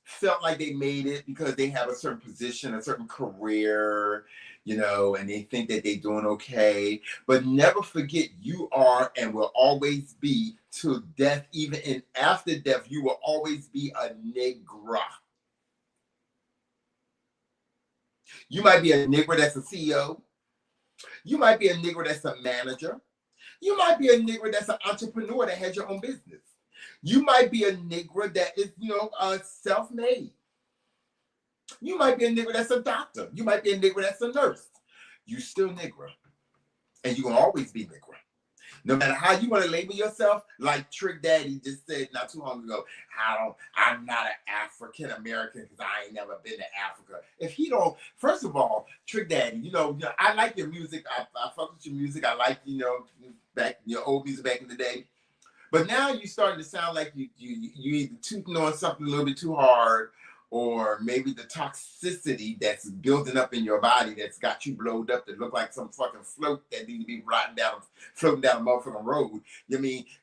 felt like they made it because they have a certain position, a certain career, and they think that they're doing okay. But never forget, you are and will always be, to death, even in after death, you will always be a Negro. You might be a Negro that's a CEO. You might be a Negro that's a manager. You might be a Negro that's an entrepreneur that has your own business. You might be a Negro that is, self-made. You might be a Negro that's a doctor. You might be a Negro that's a nurse. You still Negro. And you're going to always be Negro. No matter how you want to label yourself, like Trick Daddy just said not too long ago, I'm not an African American because I ain't never been to Africa. If he don't, first of all, Trick Daddy, I like your music. I fuck with your music. I like, back your old music back in the day. But now you're starting to sound like you either tooting on something a little bit too hard, or maybe the toxicity that's building up in your body that's got you blowed up that look like some fucking float that need to be floating down a motherfucking road.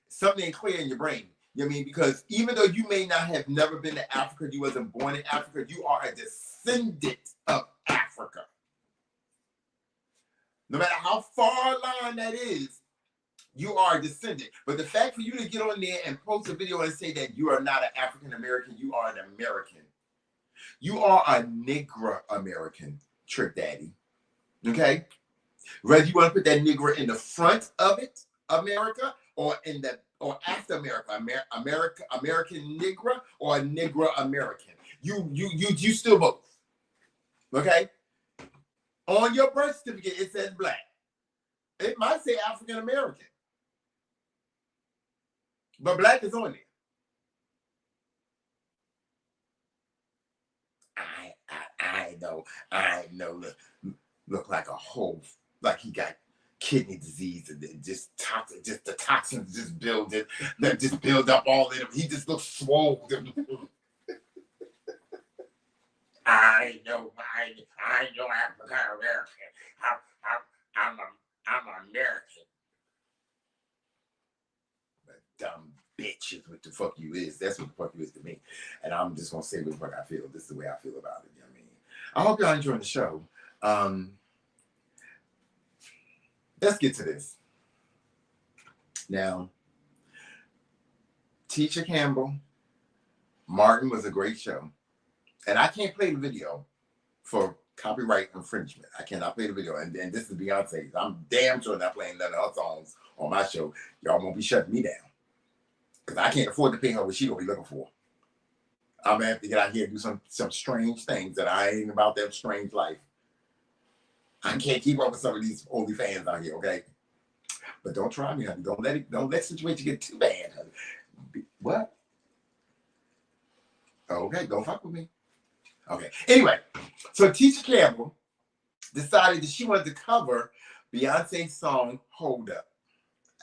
Something ain't clear in your brain. Because even though you may not have never been to Africa, you wasn't born in Africa, you are a descendant of Africa. No matter how far line that is, you are a descendant. But the fact for you to get on there and post a video and say that you are not an African American, you are an American. You are a Negro American, Trick Daddy. Okay? Whether you want to put that Negro in the front of it, America, or in the or after America, American Negro, or a Negro American. You still both. Okay? On your birth certificate, it says black. It might say African American. But black is on there. I know. Look like a whole, like he got kidney disease and just toxic, just the toxins just build up all in him. He just looks swollen. I know African American. I'm American. But dumb bitch is what the fuck you is. That's what the fuck you is to me. And I'm just gonna say what the fuck I feel. This is the way I feel about it. You know what I mean? I hope y'all enjoying the show. Let's get to this. Now, Tisha Campbell, Martin was a great show. And I can't play the video for copyright infringement. I cannot play the video. And this is Beyonce's. I'm damn sure not playing none of her songs on my show. Y'all won't be shutting me down. Because I can't afford to pay her what she gonna be looking for. I'm gonna have to get out here and do some strange things that I ain't about that strange life. I can't keep up with some of these OnlyFans out here, okay? But don't try me, honey. Don't let the situation get too bad, honey. What? Okay, don't fuck with me. Okay. Anyway, so Tisha Campbell decided that she wanted to cover Beyonce's song "Hold Up,"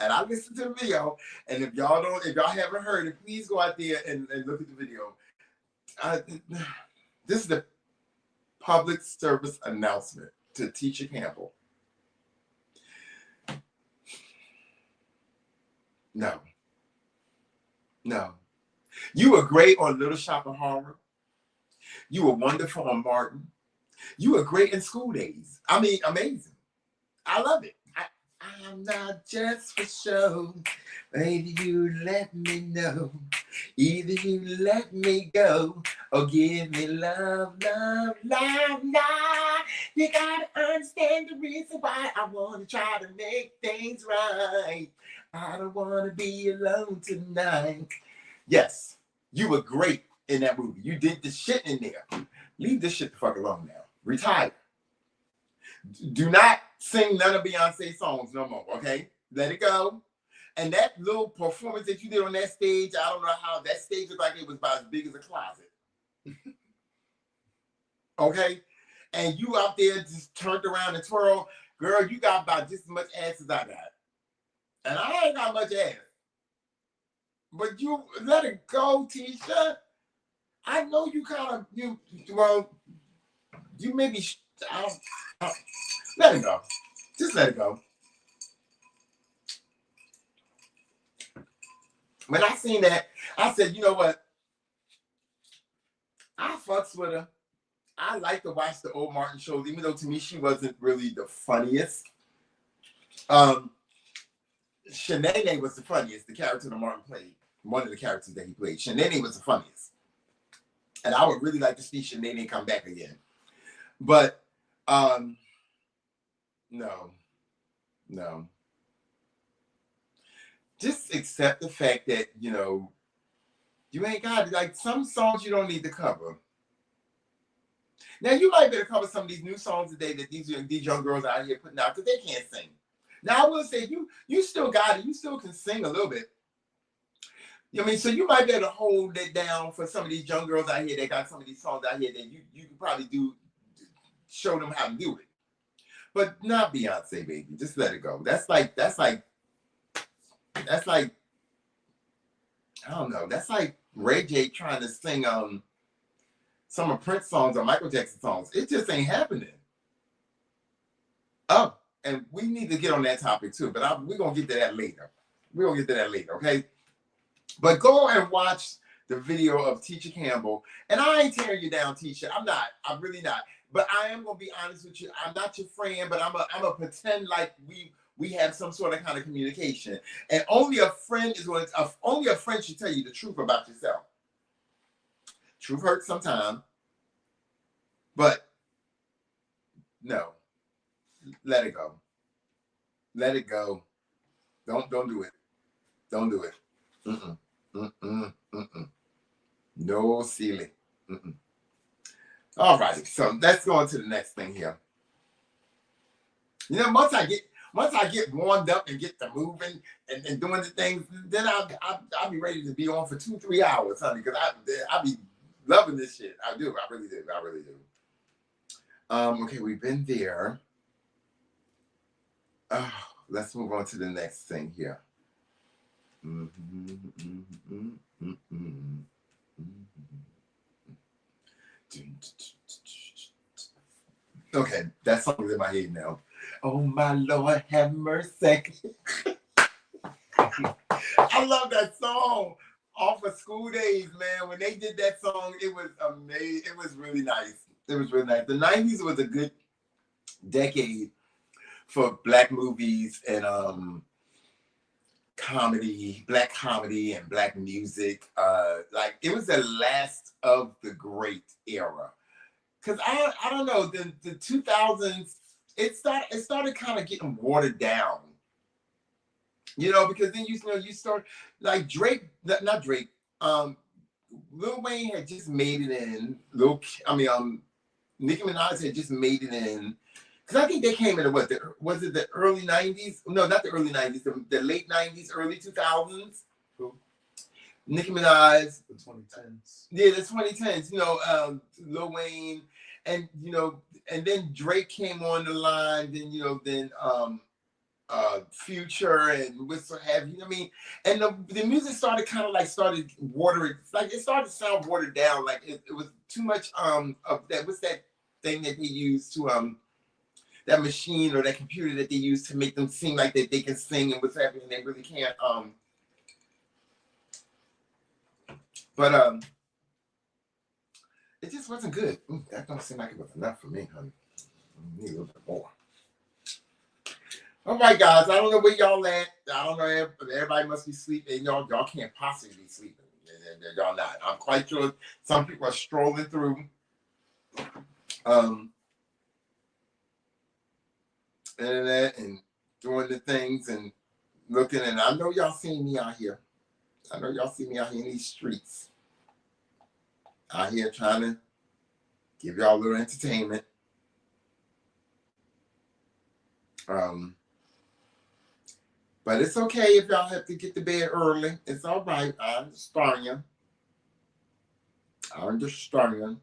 and I listened to the video. And if y'all haven't heard it, please go out there and look at the video. This is the public service announcement to Tisha Campbell. No. You were great on Little Shop of Horror. You were wonderful on Martin. You were great in School Days. I mean, amazing. I love it. I'm not just for show. Baby, you let me know. Either you let me go or give me love. You gotta understand the reason why I want to try to make things right. I don't want to be alone tonight. Yes, you were great in that movie. You did the shit in there. Leave this shit the fuck alone now. Retire. Do not sing none of Beyonce's songs no more, okay? Let it go. And that little performance that you did on that stage, I don't know how that stage looked like it was about as big as a closet. Okay? And you out there just turned around and twirl. Girl, you got about just as much ass as I got. And I ain't got much ass. But you let it go, Tisha. I know you kind of, you maybe, let it go. Just let it go. When I seen that, I said, you know what? I fucks with her. I like to watch the old Martin shows, even though to me she wasn't really the funniest. Shanae was the funniest, the character that Martin played. One of the characters that he played. Shanae was the funniest. And I would really like to see Shanae come back again. But no. Just accept the fact that, you ain't got it. Like, some songs you don't need to cover. Now, you might better cover some of these new songs today that these young girls out here putting out, because they can't sing. Now, I will say, you still got it. You still can sing a little bit. I mean, so you might be able to hold it down for some of these young girls out here that got some of these songs out here that you can probably show them how to do it. But not Beyonce, baby. Just let it go. That's like, I don't know. That's like Ray J trying to sing some of Prince songs or Michael Jackson songs. It just ain't happening. Oh, and we need to get on that topic too, but we're going to get to that later. Okay? But go and watch the video of Teacher Campbell. And I ain't tearing you down, Teacher. I'm not. I'm really not. But I am gonna be honest with you. I'm not your friend, but I'm a pretend like we have some sort of kind of communication. And only a friend only a friend should tell you the truth about yourself. Truth hurts sometimes, but no, let it go. Let it go. Don't do it. Don't do it. Mm-mm. Mm-mm. Mm-mm. No ceiling. Mm-mm. All righty. So let's go on to the next thing here. You know, once I get warmed up and get to moving and doing the things, then I'll be ready to be on for 2-3 hours, honey, because I be loving this shit. I do. I really do. I really do. Okay, we've been there. Let's move on to the next thing here. Okay, that song is in my head now. Oh my Lord, have mercy. I love that song off of School Days, man. When they did that song, it was amazing. It was really nice. It was really nice. The 90s was a good decade for Black movies and comedy, Black comedy and Black music. Like it was the last of the great era. Cause I don't know, the 2000s, it started kind of getting watered down. You know, because then you start like Drake, not Drake, Lil Wayne had just made it in. Nicki Minaj had just made it in. Because I think they came in was it the early 90s? No, not the early 90s, the late 90s, early 2000s. Who? Nicki Minaj. The 2010s. Yeah, the 2010s, Lil Wayne, and, and then Drake came on the line, then, Future and what have you. I mean, and the music started watering, like it started to sound watered down, like it was too much of that. What's that thing that they use to that machine or that computer that they use to make them seem like that they can sing and what's happening, they really can't. But it just wasn't good. That don't seem like it was enough for me, honey. I need a little bit more. All right, guys. I don't know where y'all at. I don't know if everybody must be sleeping. Y'all can't possibly be sleeping. Y'all not. I'm quite sure some people are strolling through internet and doing the things and looking. And I know y'all seen me out here. I know y'all see me out here in these streets. Out here trying to give y'all a little entertainment. But it's okay if y'all have to get to bed early. It's all right. I understand you. I understand.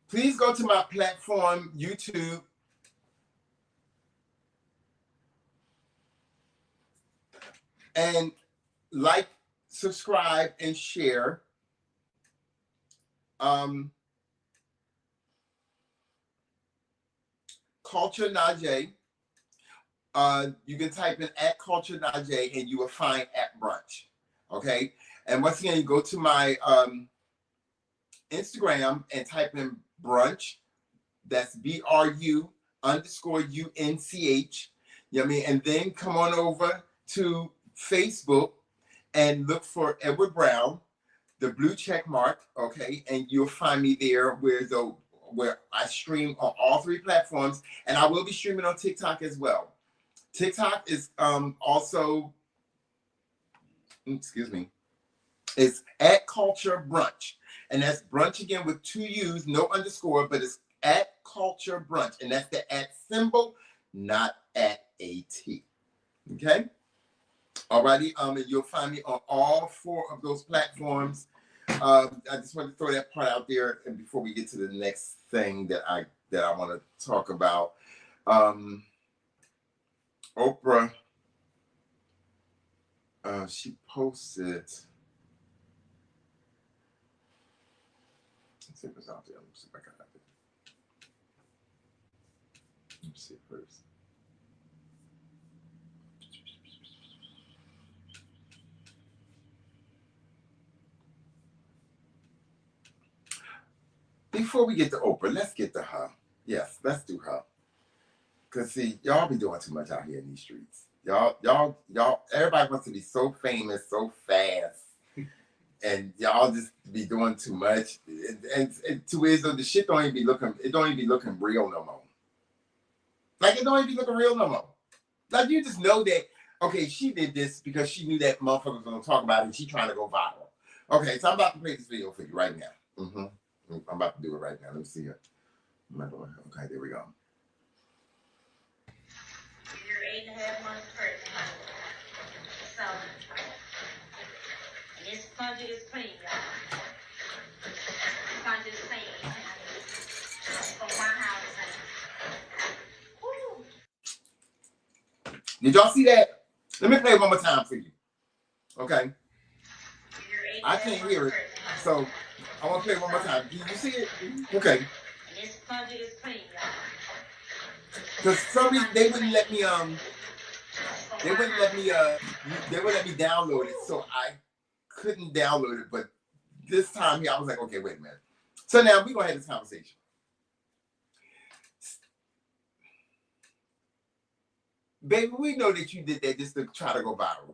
Please go to my platform, YouTube. And like, subscribe, and share. Culture Najee. You can type in @Culture Najee and you will find @Brunch. Okay. And once again, you go to my Instagram and type in brunch. That's BRU_UNCH. You know what I mean? And then come on over to Facebook and look for Edward Brown, the blue check mark, okay? And you'll find me there where I stream on all 3 platforms, and I will be streaming on TikTok as well. TikTok is also, excuse me, it's @Culture Brunch, and that's brunch again with 2 U's, no underscore, but it's @Culture Brunch, and that's the @ not @AT. Okay. Alrighty, and you'll find me on all 4 of those platforms. I just want to throw that part out there, and before we get to the next thing that I want to talk about, Oprah, she posted. see what's out there. Let me see if I got it. Let me see first. Before we get to Oprah, let's get to her. Yes, let's do her. Cause see, y'all be doing too much out here in these streets. Y'all, everybody wants to be so famous, so fast. And y'all just be doing too much. And to is the shit don't even be looking, it don't even be looking real no more. Like it don't even be looking real no more. Like you just know that, okay, she did this because she knew that motherfucker was gonna talk about it and she trying to go viral. Okay, so I'm about to play this video for you right now. I'm about to do it right now. Let me see here. Okay, there we go. You're 8.5 months pregnant. So, and this plunger is clean, y'all. This plunger is clean. From my house. Woo. Did y'all see that? Let me play it one more time for you. Okay. I can't hear it. So I want to play it one more time. Do you see it? Okay. And this plunger is clean, y'all. Because some reason they wouldn't let me they wouldn't let me download it, so I couldn't download it. But this time here, I was like, okay, wait a minute. So now we're gonna have this conversation. Baby, we know that you did that just to try to go viral.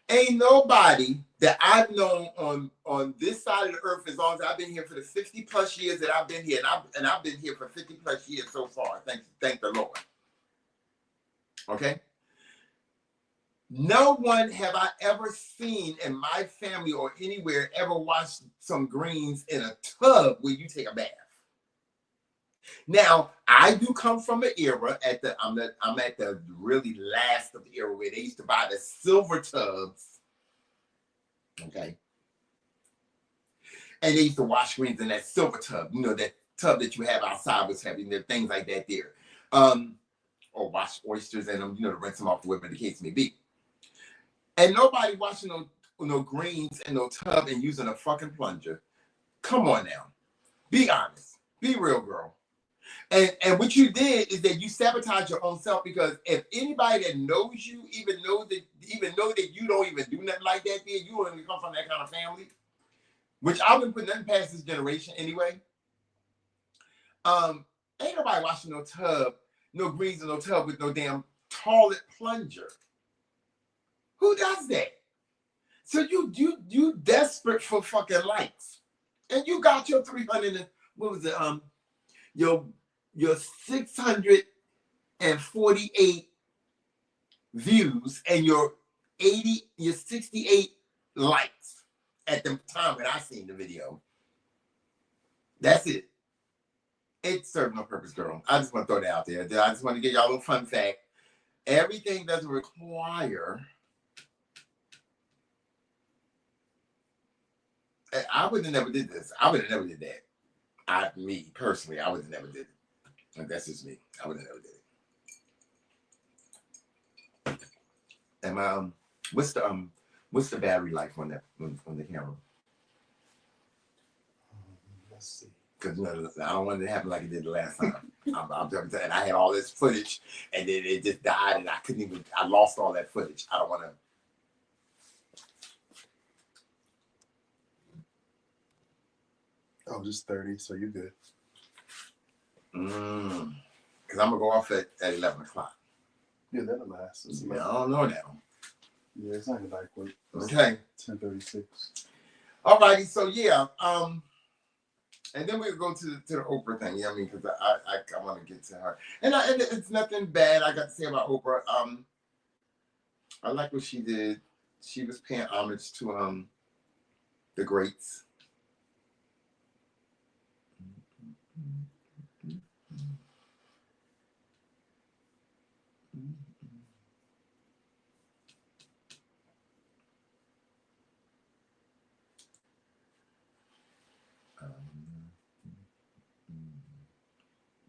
Ain't nobody that I've known on this side of the earth, as long as I've been here for the 50 plus years that I've been here, and I've been here for 50 plus years so far. Thank the Lord. Okay. No one have I ever seen in my family or anywhere ever watched some greens in a tub where you take a bath. Now, I do come from an era I'm at the really last of the era where they used to buy the silver tubs. Okay. And they used to wash greens in that silver tub, you know, that tub that you have outside was having there, things like that there. Or wash oysters in them, you know, to rinse them off, whatever the case may be. And nobody washing no greens in no tub and using a fucking plunger. Come on now. Be honest. Be real, girl. And what you did is that you sabotage your own self, because if anybody that knows you even know that you don't even do nothing like that, then you don't even come from that kind of family, which I wouldn't put nothing past this generation anyway. Ain't nobody washing no tub, no greens in no tub with no damn toilet plunger. Who does that? So you desperate for fucking likes, and you got your 300 and what was it? Your 648 views and your 68 likes at the time when I seen the video. That's it. It served no purpose, girl. I just want to throw that out there. I just want to give y'all a little fun fact. Everything doesn't require. I would have never did this. I would have never did that. Me personally, I would have never did it. And that's just me. I would have never did it. And what's the battery life on the camera? Let's see. Because I don't want it to happen like it did the last time. I'm telling you, and I had all this footage, and then it just died, and I lost all that footage. I don't want to. Oh, just 30, so you're good. Because I'm going to go off at 11 o'clock. Yeah, that'll last. I don't know now. Yeah, it's not going to die quick. Okay. 10:36. All righty, so yeah. And then we'll go to the Oprah thing. Yeah, I mean, because I want to get to her. And it's nothing bad I got to say about Oprah. I like what she did. She was paying homage to the greats.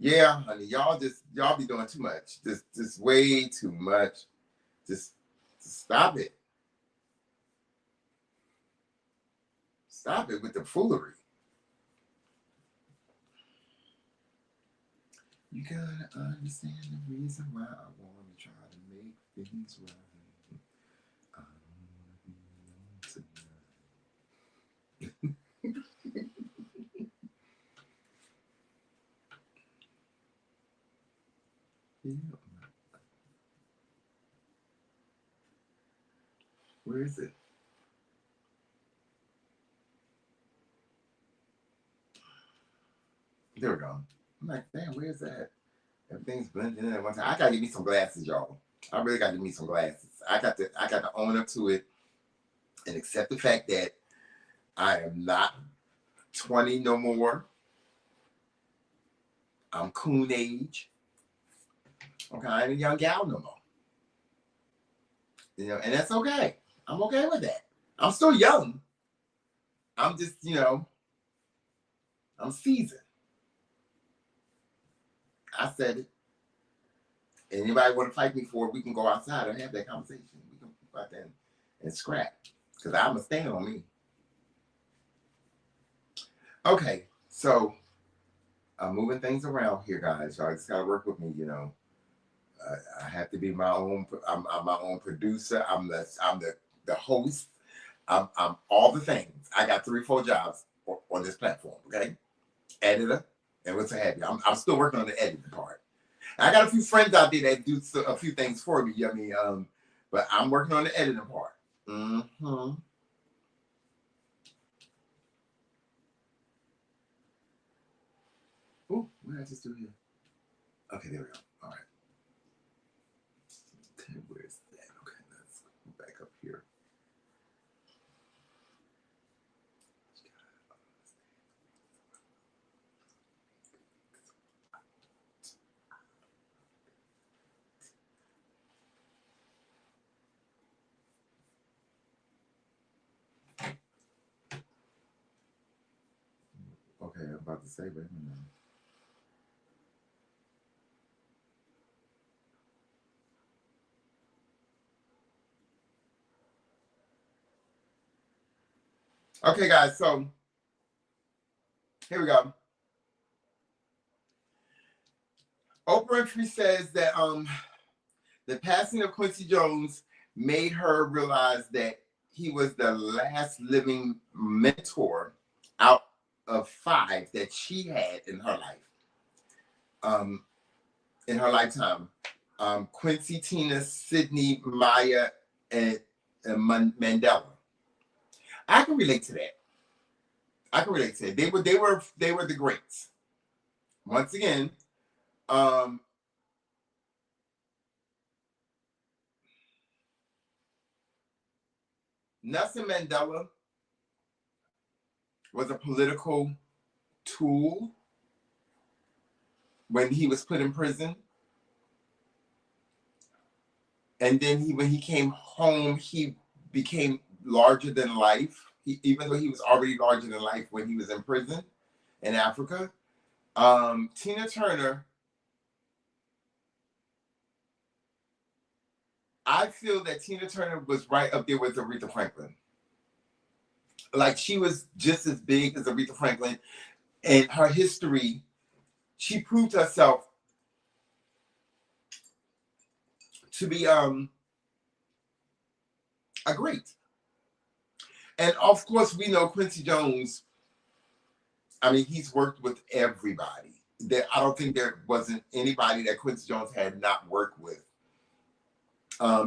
Yeah, honey, y'all be doing too much. Just way too much. Just stop it. Stop it with the foolery. You gotta understand the reason why I wanna try to make things right. I don't wanna be alone tonight. Yeah. Where is it? There we go. I'm like, damn, where's that? Everything's blending in at one time. I gotta get me some glasses, y'all. I really gotta get me some glasses. I got to own up to it and accept the fact that I am not 20 no more. I'm coon age. Okay, I ain't a young gal no more. And that's okay. I'm okay with that. I'm still young. I'm just, I'm seasoned. I said it. Anybody want to fight me for it, we can go outside and have that conversation. We can go out there and scrap. Because I'm going to stand on me. Okay, so I'm moving things around here, guys. Y'all just got to work with me, I have to be my own. I'm my own producer. I'm the host. I'm all the things. I got 3-4 jobs on this platform. Okay, editor and what's have you. I'm still working on the editing part. I got a few friends out there that do a few things for me. But I'm working on the editing part. Mm-hmm. Ooh, what did I just do here? Okay, there we go. All right. Okay, where's that? Okay, let's go back up here. Okay, I'm about to say, wait a minute. Okay, guys, so here we go. Oprah Winfrey says that the passing of Quincy Jones made her realize that he was the last living mentor out of 5 that she had in her life. In her lifetime. Quincy, Tina, Sidney, Maya, and Mandela. I can relate to that. They were the greats. Once again, Nelson Mandela was a political tool when he was put in prison. And then when he came home, he became larger than life. Even though he was already larger than life when he was in prison in Africa. Tina Turner, I feel that Tina Turner was right up there with Aretha Franklin. Like, she was just as big as Aretha Franklin. And her history, she proved herself to be a great. And of course, we know Quincy Jones. I mean, he's worked with everybody. I don't think there wasn't anybody that Quincy Jones had not worked with.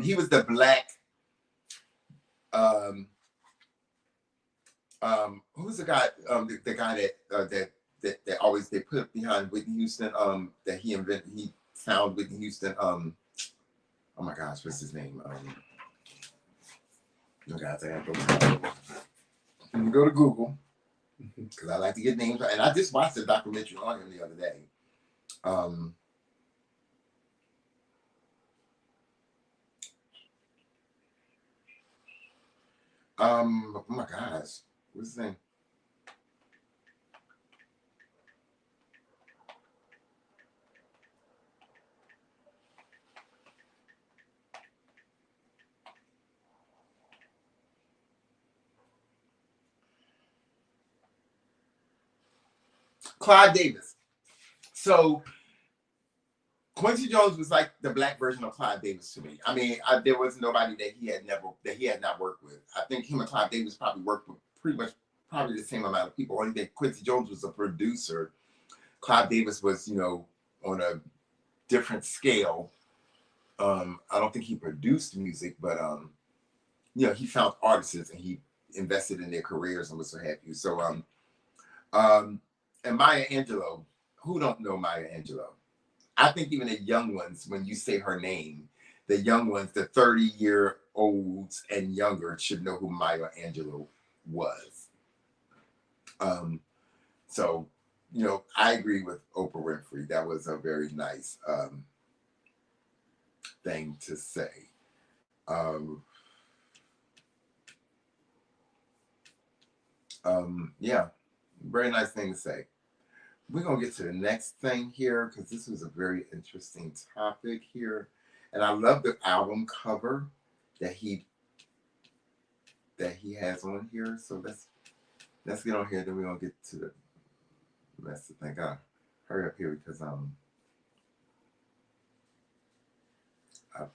He was the black. Who's the guy? The guy that always they put behind Whitney Houston. That he invented. He found Whitney Houston. Oh my gosh, what's his name? You guys, I have to go to Google because I like to get names right. And I just watched a documentary on him the other day. Oh my gosh, what's his name? Clive Davis. So Quincy Jones was like the black version of Clive Davis to me. I mean, there was nobody that he had not worked with. I think him and Clive Davis probably worked with pretty much probably the same amount of people. Only that Quincy Jones was a producer. Clive Davis was, you know, on a different scale. I don't think he produced music, but you know, he found artists and he invested in their careers and what have you. So and Maya Angelou, who don't know Maya Angelou? I think even the young ones, when you say her name, the young ones, the 30-year-olds and younger should know who Maya Angelou was. So, you know, I agree with Oprah Winfrey. That was a very nice thing to say. Yeah, very nice thing to say. We're going to get to the next thing here because this was a very interesting topic here. And I love the album cover that he has on here. So let's get on here. Then we're going to get to the rest of the thing. Gotta hurry up here because I've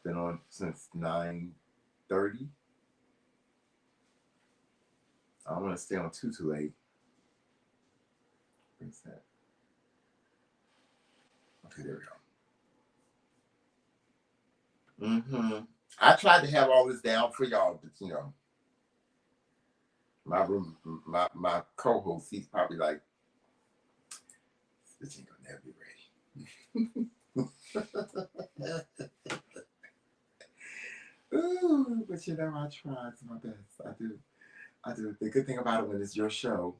been on since 9:30. I don't want to stay on too late. Where's that? Okay, there we go. I tried to have all this down for y'all, but you know, my co-host, he's probably like, this ain't gonna never be ready. Ooh, but you know, I tried my best. I do. The good thing about it when it's your show,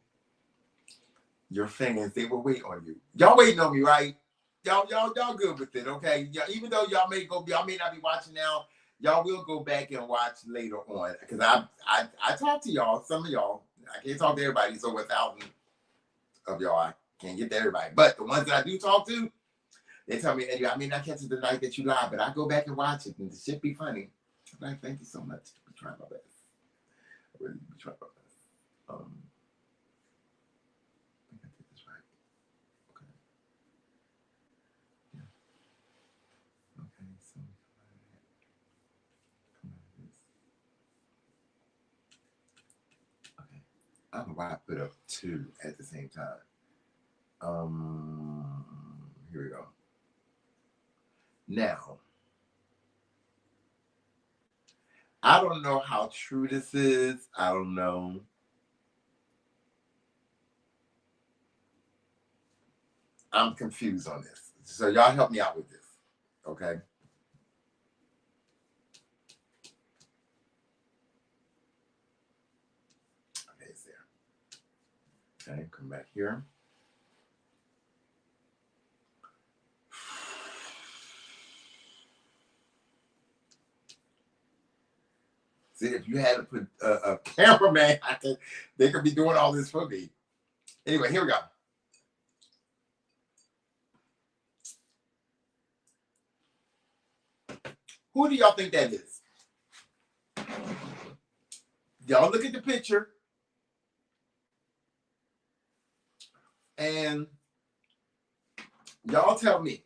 your fans, they will wait on you. Y'all waiting on me, right? Y'all good with it, okay? Even though y'all may not be watching now, y'all will go back and watch later on. Because I talk to y'all, some of y'all. I can't talk to everybody, so 1,000 of y'all, I can't get to everybody. But the ones that I do talk to, they tell me, I may not catch it the night that you live, but I go back and watch it, and it should be funny. I'm like, thank you so much. I'm trying my best. I really be trying my best. I think I did this right. Okay. Yeah. Okay, so come on this. Okay. I don't know why I put up 2 at the same time. Here we go. Now, I don't know how true this is. I don't know. I'm confused on this. So y'all help me out with this. Okay. Okay, it's there. Okay, come back here. See, if you had to put a cameraman, they could be doing all this for me. Anyway, here we go. Who do y'all think that is? Y'all look at the picture and y'all tell me.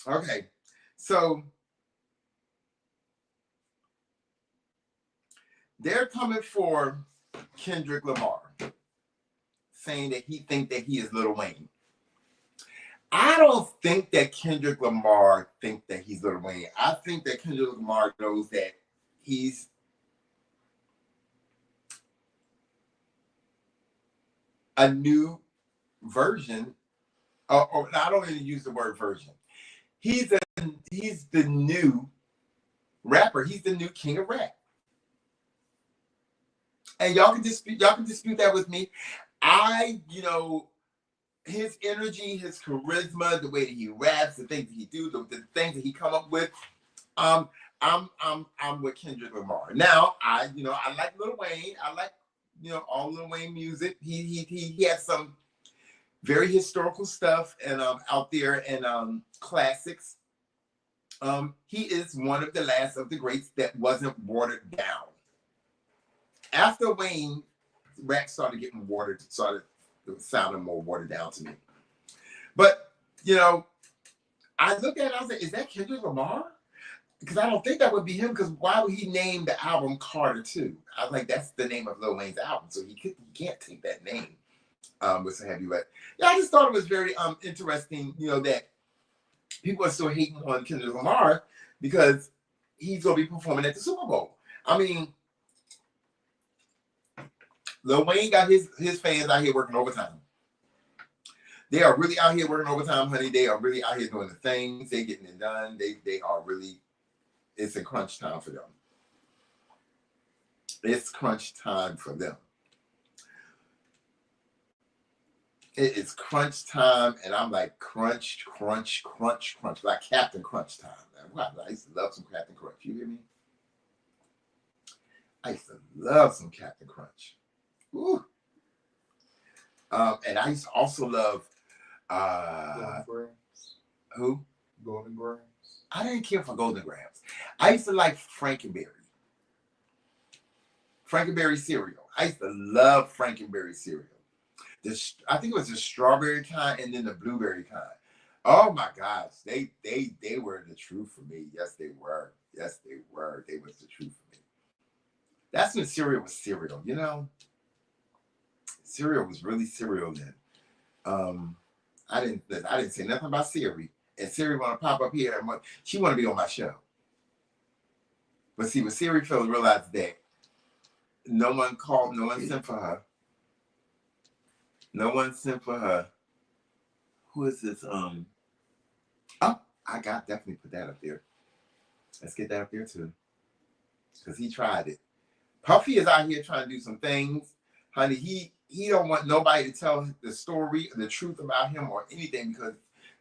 Okay, so they're coming for Kendrick Lamar, saying that he thinks that he is Lil Wayne. I don't think that Kendrick Lamar thinks that he's Lil Wayne. I think that Kendrick Lamar knows that he's a new version, or I don't even use the word version. He's the new rapper. He's the new king of rap. And y'all can dispute that with me. His energy, his charisma, the way that he raps, the things that he do, the things that he come up with. I'm with Kendrick Lamar. Now, I like Lil Wayne. I like, all Lil Wayne music. He has some very historical stuff and out there and classics. He is one of the last of the greats that wasn't watered down. After Wayne, rap started getting watered, started sounding more watered down to me. But, you know, I looked at it, I was like, is that Kendrick Lamar? Because I don't think that would be him, because why would he name the album Carter 2? I was like, that's the name of Lil Wayne's album, so he can't take that name with So Heavy Wet. Yeah, I just thought it was very interesting, you know, that people are still hating on Kendrick Lamar because he's going to be performing at the Super Bowl. I mean, Lil Wayne got his fans out here working overtime. They are really out here working overtime, honey. They are really out here doing the things. They getting it done. They are really, it's a crunch time for them. It's crunch time for them. It's crunch time, and I'm like crunch, crunch, crunch, crunch, like Captain Crunch time. Wow, I used to love some Captain Crunch. You hear me? I used to love some Captain Crunch. Ooh. And I used to also love Golden Grams. who? Golden Grams. I didn't care for Golden Grams. I used to like Frankenberry. Frankenberry cereal. I used to love Frankenberry cereal. I think it was the strawberry kind and then the blueberry kind. Oh my gosh, they were the truth for me. Yes, they were. Yes, they were. They was the truth for me. That's when cereal was cereal, you know. Cereal was really cereal then. I didn't say nothing about Siri, and Siri want to pop up here. She want to be on my show. But see, when Siri failed to realize that no one called, no one sent for her. No one sent for her. Who is this? Oh, I got definitely put that up there. Let's get that up there too. Because he tried it. Puffy is out here trying to do some things. Honey, he don't want nobody to tell the story, the truth about him or anything, because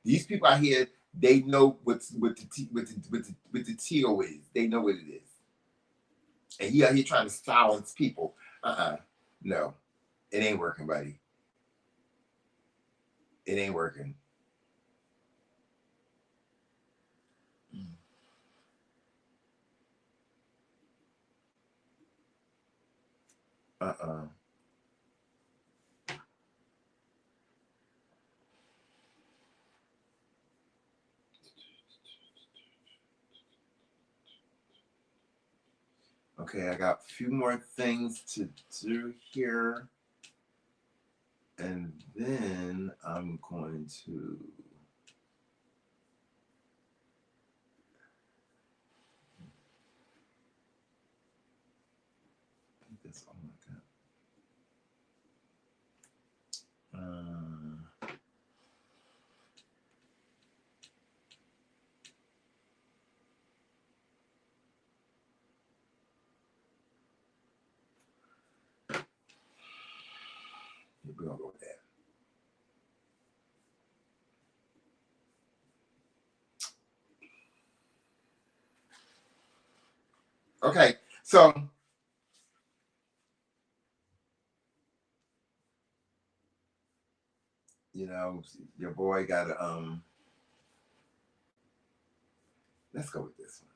these people out here, they know what the TO is. They know what it is. And he out here trying to silence people. No. It ain't working, buddy. It ain't working. Okay, I got a few more things to do here. And then I'm going to this. Oh my God. We're gonna go with that. Okay, so you know, your boy got a let's go with this one.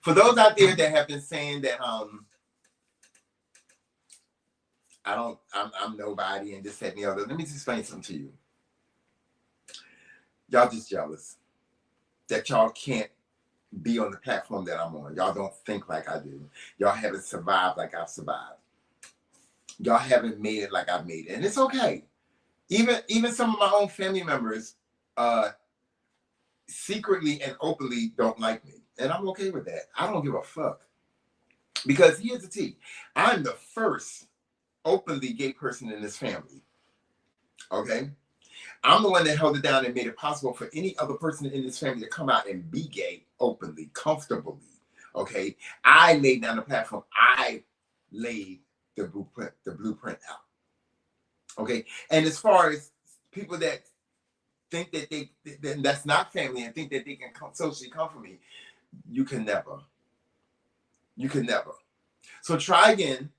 For those out there that have been saying that I'm nobody and this, that, and the other, let me just explain something to you. Y'all just jealous that y'all can't be on the platform that I'm on. Y'all don't think like I do. Y'all haven't survived like I've survived. Y'all haven't made it like I've made it. And it's okay. Even some of my own family members secretly and openly don't like me. And I'm okay with that. I don't give a fuck. Because here's the tea. I'm the first openly gay person in this family. Okay? I'm the one that held it down and made it possible for any other person in this family to come out and be gay openly, comfortably. Okay? I laid down the platform. I laid the blueprint out. Okay? And as far as people that think that that's not family and think that they can socially come for me, you can never. You can never. So try again,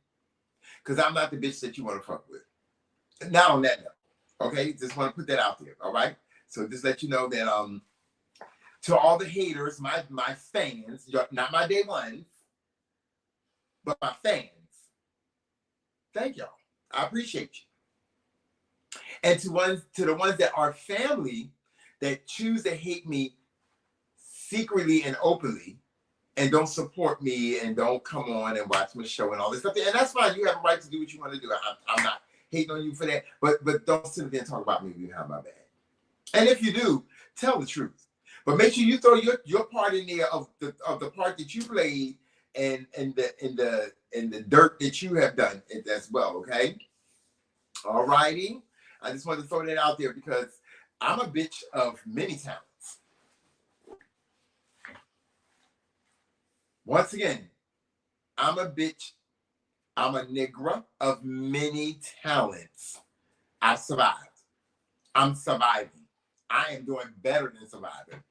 because I'm not the bitch that you want to fuck with. Not on that note. Okay, just want to put that out there. All right. So just let you know that to all the haters, my fans, not my day ones, but my fans, thank y'all. I appreciate you. And to the ones that are family that choose to hate me secretly and openly and don't support me and don't come on and watch my show and all this stuff. And that's fine. You have a right to do what you want to do. I'm not hating on you for that. But don't sit there and talk about me behind my back. And if you do, tell the truth. But make sure you throw your part in there of the part that you played and the dirt that you have done as well. Okay. All righty. I just wanted to throw that out there because I'm a bitch of many talents. Once again, I'm a bitch. I'm a nigger of many talents. I've survived. I'm surviving. I am doing better than surviving.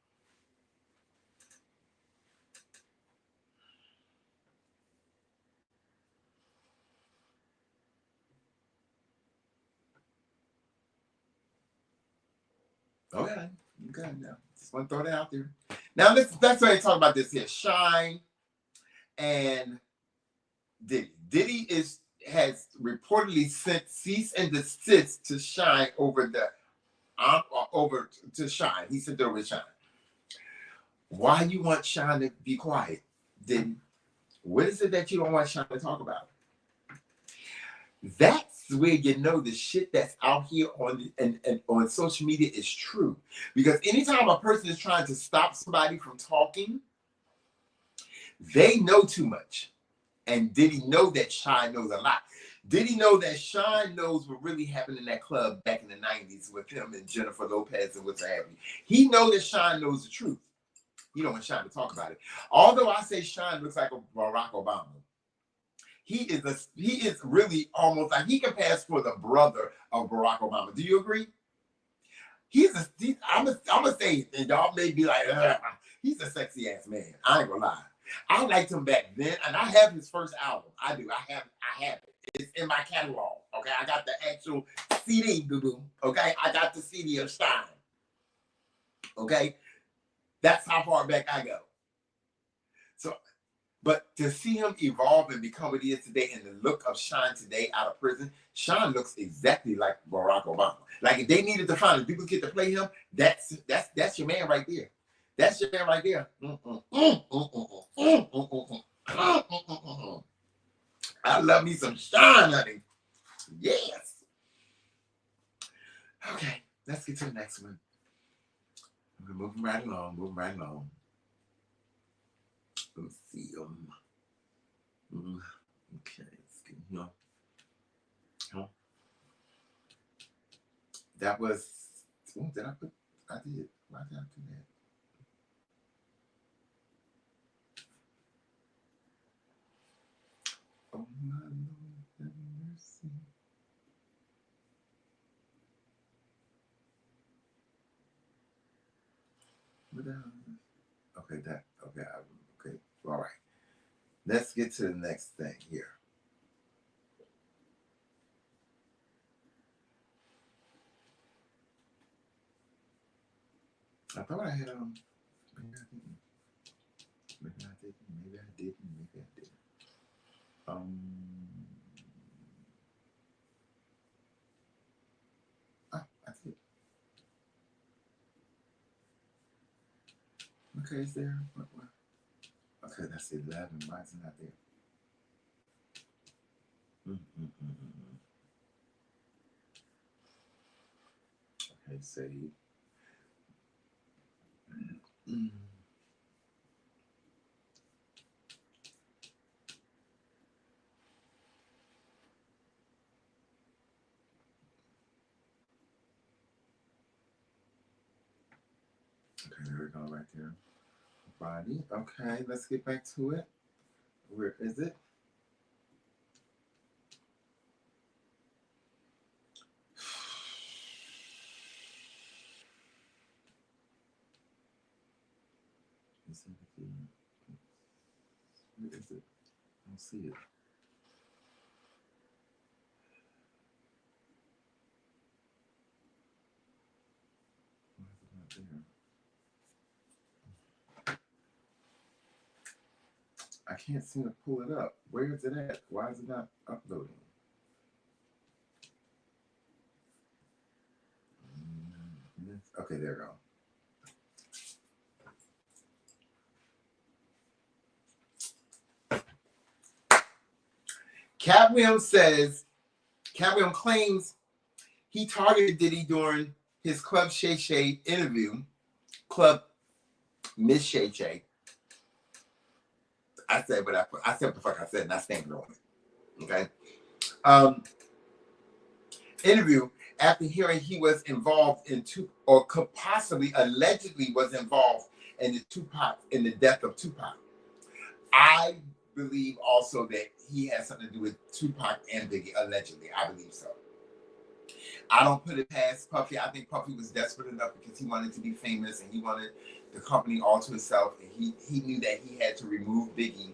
Okay, you good now. Just want to throw that out there. Now let's talk about this here. Shine and Diddy. Diddy has reportedly sent cease and desist to Shine over to Shine. He sent it over to Shine. Why you want Shine to be quiet, Diddy? What is it that you don't want Shine to talk about? That's where you know the shit that's out here on social media is true. Because anytime a person is trying to stop somebody from talking, they know too much. And did he know that Shine knows a lot? Did he know that Shine knows what really happened in that club back in the 90s with him and Jennifer Lopez and what's happening? He knows that Shine knows the truth. He don't want Shine to talk about it. Although I say Shine looks like a Barack Obama. He is really almost like he can pass for the brother of Barack Obama. Do you agree? I'm gonna say, and y'all may be like, he's a sexy ass man. I ain't gonna lie. I liked him back then, and I have his first album. I do. I have it. It's in my catalog. Okay, I got the actual CD, boo-boo. Okay, I got the CD of Shine. Okay, that's how far back I go. So, but to see him evolve and become what he is today, and the look of Shine today out of prison, Shine looks exactly like Barack Obama. Like if they needed to find a duplicate to play him, that's your man right there. That's your man right there. I love me some Shine, honey. Yes. Okay, let's get to the next one. We're moving right along. Let's see. Okay, let's get here. That was. Oh, did I put? I did. Why did I do that? Oh my Lord, have mercy. What the hell? Okay, okay. All right. Let's get to the next thing here. I thought I had maybe I didn't. Maybe I didn't. Maybe I didn't. Maybe I didn't. I did. Okay, is there? What? Okay, that's 11. Why is it not there? Okay, save. Okay, there we go, right there. Body. Okay, let's get back to it. Where is it? Where is it? I don't see it. I can't seem to pull it up. Where is it at? Why is it not uploading? Okay, there we go. Cat Williams claims he targeted Diddy during his Club Shay Shay interview. Club Miss Shay Shay. I said what the fuck I said, and I stand on it. Okay. Interview after hearing he was involved in or could possibly allegedly was involved in the death of Tupac. I believe also that he has something to do with Tupac and Biggie, allegedly. I believe so. I don't put it past Puffy. I think Puffy was desperate enough because he wanted to be famous and he wanted the company all to himself. And he knew that he had to remove Biggie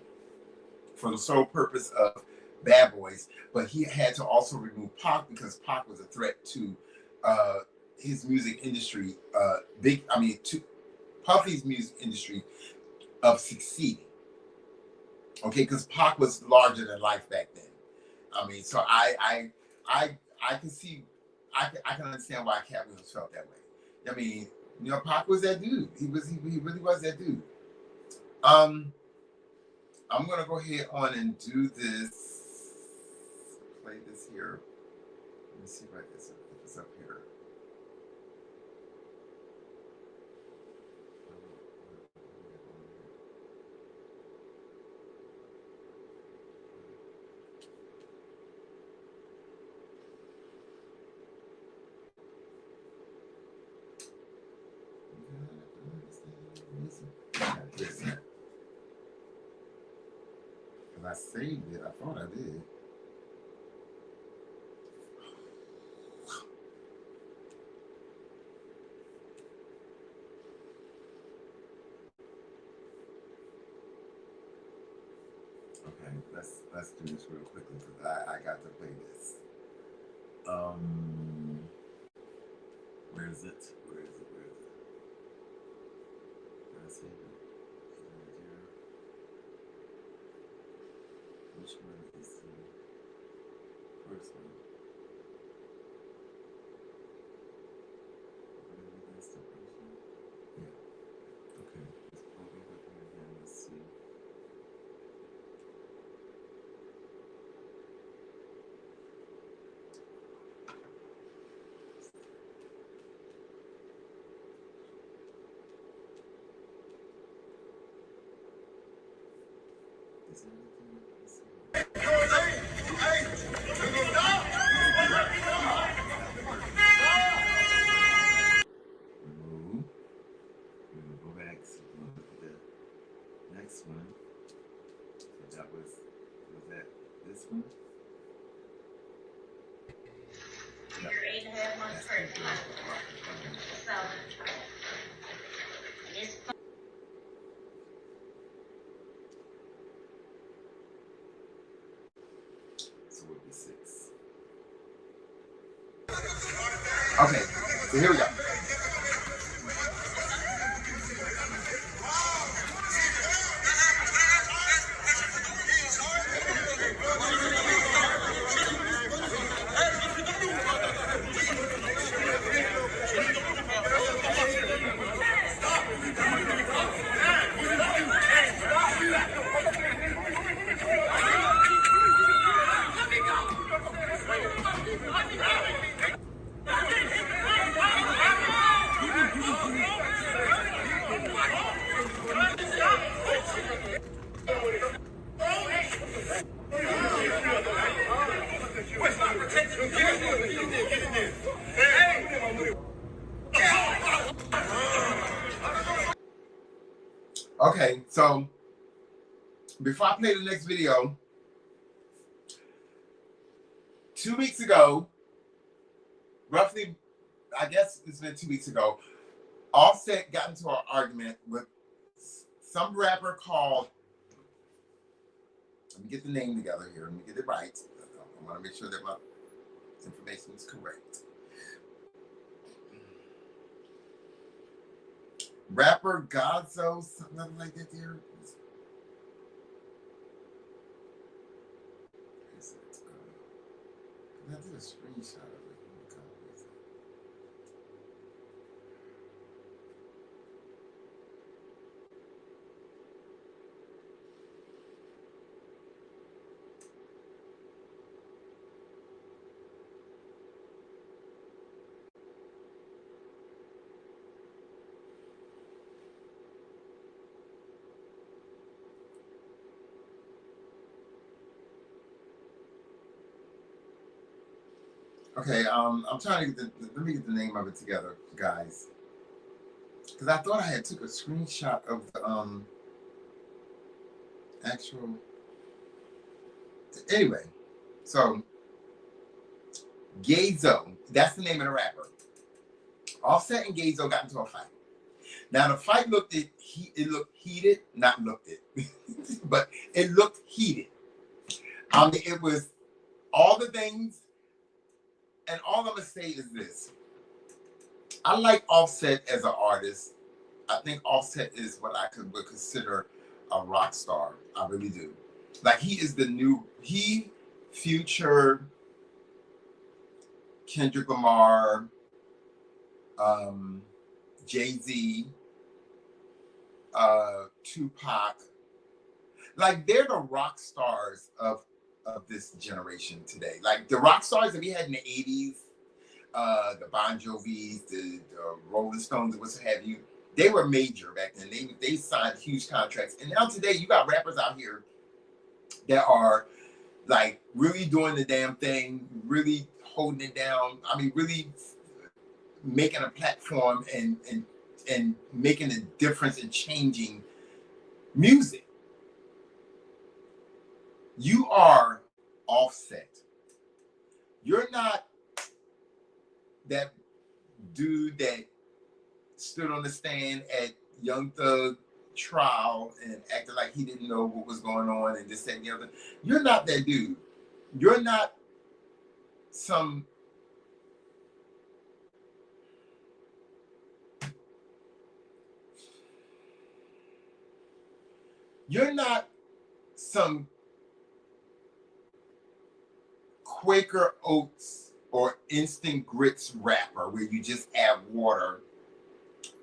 for the sole purpose of Bad Boys, but he had to also remove Pac because Pac was a threat to his music industry. To Puffy's music industry of succeeding. Okay, because Pac was larger than life back then. I mean, so I can see, I can understand why Cat Williams felt that way. I mean, Pac was that dude. He really was that dude. I'm gonna go ahead on and do this. Play this here. Let me see if it's up here. I saved it. I thought I did. Okay, let's do this real quickly because I got to play this. Where is it? Where is it? Did I save it? Which one is the first one? That's the first one? Yeah. Okay. Let's pull it up here again. Let's see. Is there anything? Let's see. Remove. We're gonna go back. So we're gonna look at the next one. So that was that this one? You're 8.5 months pregnant. So, it's So it would be 6. Okay, so here we go. Okay, so before I play the next video, 2 weeks ago, roughly, I guess it's been 2 weeks ago, Offset got into an argument with some rapper called, let me get the name together here, let me get it right. I want to make sure that my information is correct. Rapper Gonzo, something like that there. I did a screenshot of it. Okay, I'm trying to get let me get the name of it together, guys. Because I thought I had took a screenshot of the actual. Anyway, so Gazo, that's the name of the rapper. Offset and Gazo got into a fight. Now the fight looked heated, not looked it, but it looked heated. It was all the things, and all I'm gonna say is this: I like Offset as an artist. I think Offset is what I would consider a rock star. I really do. Like Future, Kendrick Lamar, Jay-Z, Tupac. Like they're the rock stars of this generation today. Like the rock stars that we had in the 80s, the Bon Jovis, the Rolling Stones, and what have you, they were major back then. They signed huge contracts. And now today you got rappers out here that are like really doing the damn thing, really holding it down. I mean, really making a platform and making a difference in changing music. You are Offset. You're not that dude that stood on the stand at Young Thug trial and acted like he didn't know what was going on and this and the other. You're not that dude. You're not some Quaker Oats or instant grits rapper where you just add water,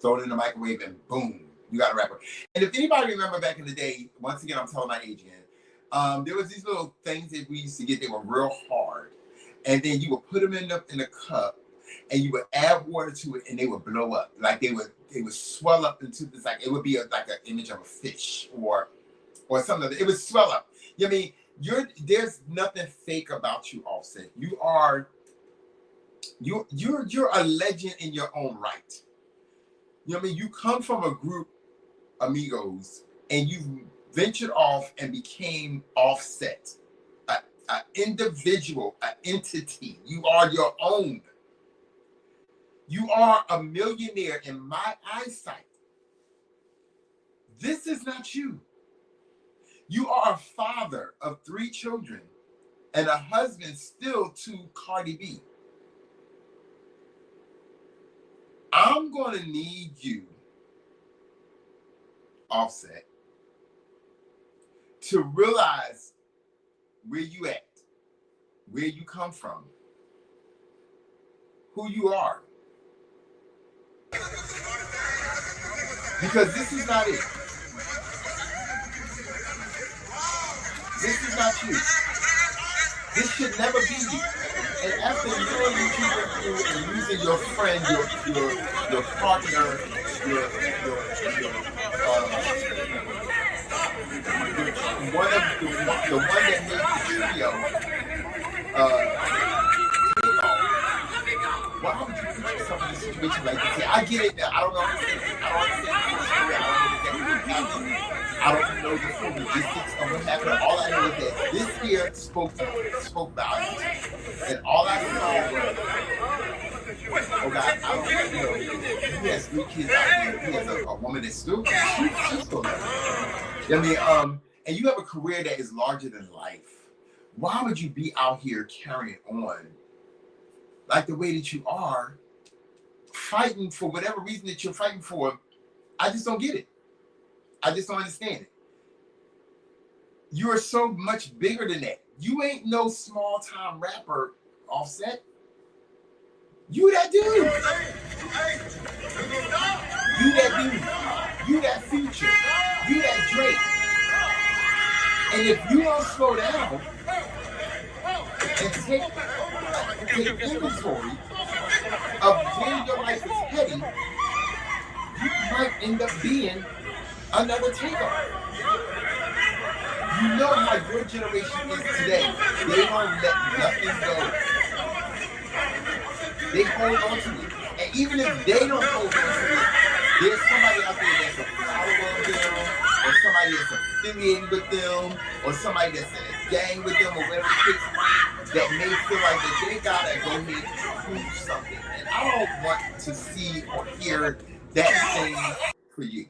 throw it in the microwave, and boom, you got a rapper. And if anybody remember back in the day, once again, I'm telling my age again, there was these little things that we used to get. They were real hard, and then you would put them in a cup, and you would add water to it, and they would blow up. Like they would swell up into this, like it would be like an image of a fish or something. It would swell up. You know what I mean? There's nothing fake about you, Offset. You're a legend in your own right. You know what I mean? You come from a group, Amigos, and you ventured off and became Offset, an individual, an entity. You are your own. You are a millionaire in my eyesight. This is not you. You are a father of 3 children and a husband still to Cardi B. I'm going to need you, Offset, to realize where you at, where you come from, who you are. Because this is not it. This is not you. This should never be you. And after knowing what you went through and losing your friend, your partner, the one that made the trio, why would you put yourself in a situation like this? I get it. I don't know. I don't know the full logistics of what happened. All I know is that this here spoke volumes. And all I saw was, oh God, I don't know. He has 3 kids out here. He has a woman that's still, she's still there. I mean, and you have a career that is larger than life. Why would you be out here carrying on like the way that you are, fighting for whatever reason that you're fighting for, I just don't get it. I just don't understand it. You are so much bigger than that. You ain't no small time rapper, Offset. You that dude. You that dude. You that Future. You that Drake. And if you don't slow down and take inventory of where your life is heading, you might end up being another Takeoff. You know how your generation is today. They don't let nothing go. They hold on to it. And even if they don't hold on to it, there's somebody out there that's a follower of them, or somebody that's affiliated with them, or somebody that's in a gang with them, or whatever the case may be, that may feel like that they gotta go ahead and prove something. And I don't want to see or hear that thing for you.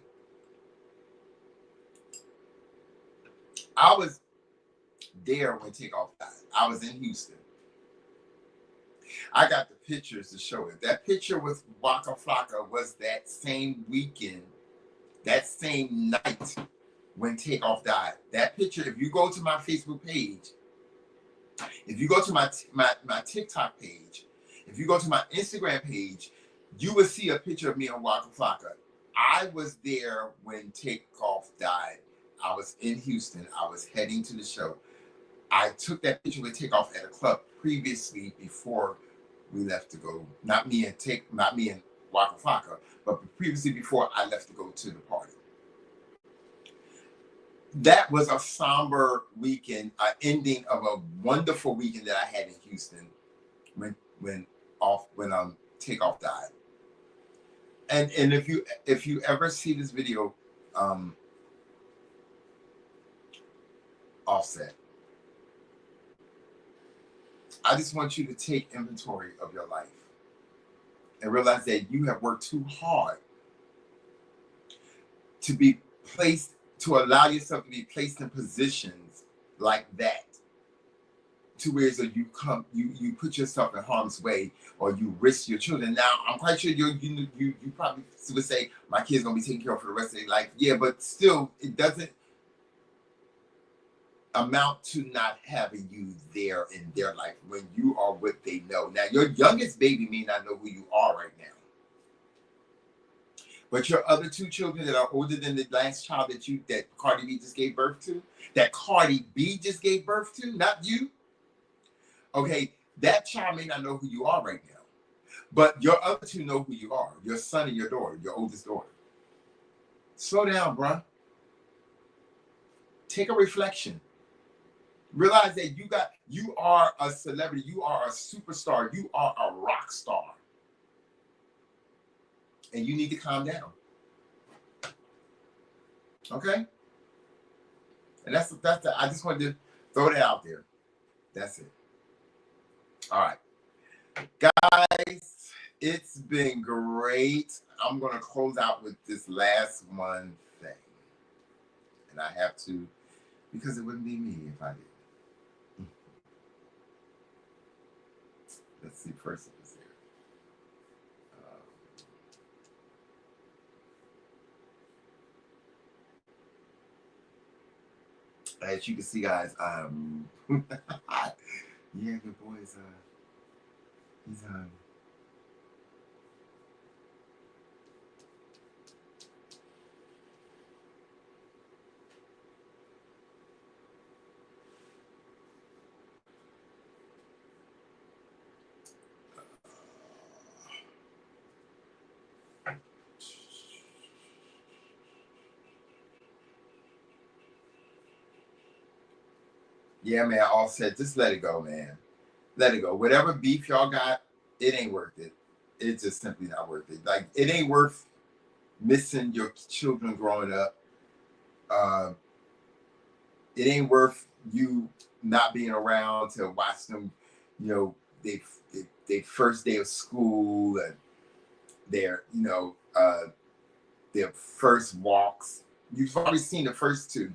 I was there when Takeoff died. I was in Houston. I got the pictures to show it. That picture with Waka Flocka was that same weekend, that same night when Takeoff died. That picture, if you go to my Facebook page, if you go to my TikTok page, if you go to my Instagram page, you will see a picture of me and Waka Flocka. I was there when Takeoff died. I was in Houston. I was heading to the show. I took that picture with Takeoff at a club previously before we left to go. Not me and Waka Flocka, but previously before I left to go to the party. That was a somber weekend, an ending of a wonderful weekend that I had in Houston when Takeoff died. And if you ever see this video, Offset, I just want you to take inventory of your life and realize that you have worked too hard to allow yourself to be placed in positions like that, to where so you put yourself in harm's way, or you risk your children. Now, I'm quite sure you probably would say, my kid's gonna be taken care of for the rest of their life. Yeah, but still, it doesn't amount to not having you there in their life when you are what they know. Now, your youngest baby may not know who you are right now, but your other two children that are older than the last child that Cardi B just gave birth to, not you. Okay, that child may not know who you are right now, but your other two know who you are, your son and your daughter, your oldest daughter. Slow down, bruh. Take a reflection. Realize that you are a celebrity, you are a superstar, you are a rock star. And you need to calm down. Okay? And that's I just wanted to throw that out there. That's it. All right. Guys, it's been great. I'm going to close out with this last one thing. And I have to, because it wouldn't be me if I did. Let's see, first it was there. As you can see, guys, yeah, your boy is he's yeah, man, all said, just let it go, man. Let it go. Whatever beef y'all got, it ain't worth it. It's just simply not worth it. Like, it ain't worth missing your children growing up. It ain't worth you not being around to watch them, you know, they first day of school and their first walks. You've already seen the first two.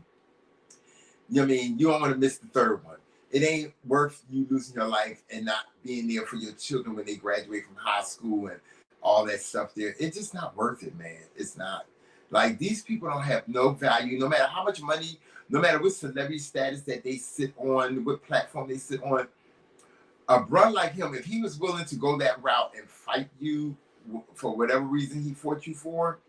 You know what I mean? You don't want to miss the third one. It ain't worth you losing your life and not being there for your children when they graduate from high school and all that stuff there. It's just not worth it, man. It's not. Like, these people don't have no value, no matter how much money, no matter what celebrity status that they sit on, what platform they sit on. A bruh like him, if he was willing to go that route and fight you for whatever reason he fought you for,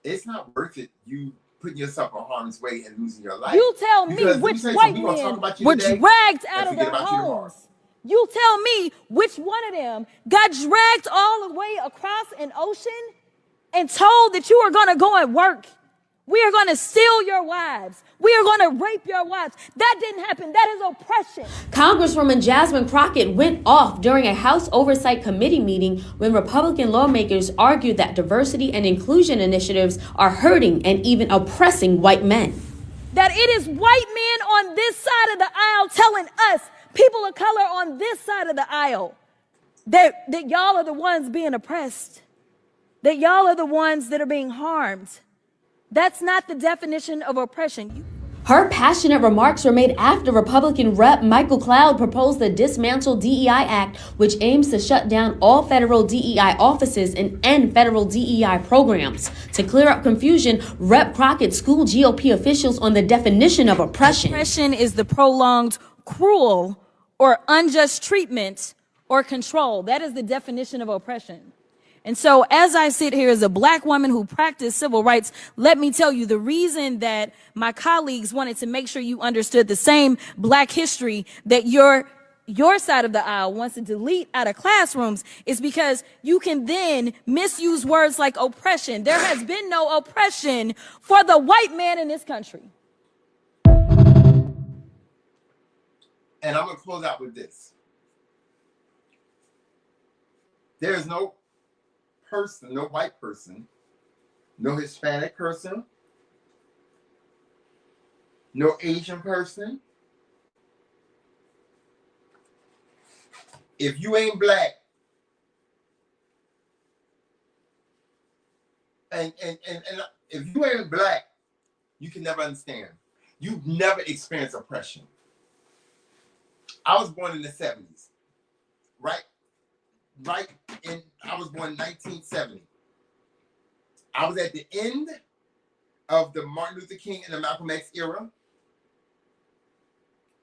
it's not worth it. You putting yourself in harm's way and losing your life. You tell me Because which let me white say something. We're gonna talk men about you were today dragged out and of forget their about you tomorrow. homes. You tell me which one of them got dragged all the way across an ocean and told that you are going to go and work. We are going to steal your wives. We are going to rape your wives. That didn't happen. That is oppression. Congresswoman Jasmine Crockett went off during a House Oversight Committee meeting when Republican lawmakers argued that diversity and inclusion initiatives are hurting and even oppressing white men. That it is white men on this side of the aisle telling us, people of color on this side of the aisle, that y'all are the ones being oppressed, that y'all are the ones that are being harmed. That's not the definition of oppression. Her passionate remarks were made after Republican Rep. Michael Cloud proposed the Dismantle DEI Act, which aims to shut down all federal DEI offices and end federal DEI programs. To clear up confusion, Rep. Crockett schooled GOP officials on the definition of oppression. Oppression is the prolonged, cruel, or unjust treatment or control. That is the definition of oppression. And so as I sit here as a black woman who practiced civil rights, let me tell you the reason that my colleagues wanted to make sure you understood the same black history that your side of the aisle wants to delete out of classrooms is because you can then misuse words like oppression. There has been no oppression for the white man in this country. And I'm going to close out with this. There is no person, no white person, no Hispanic person, no Asian person. If you ain't black, and if you ain't black, you can never understand. You've never experienced oppression. I was born in the 70s, right? I was born in 1970. I was at the end of the Martin Luther King and the Malcolm X era,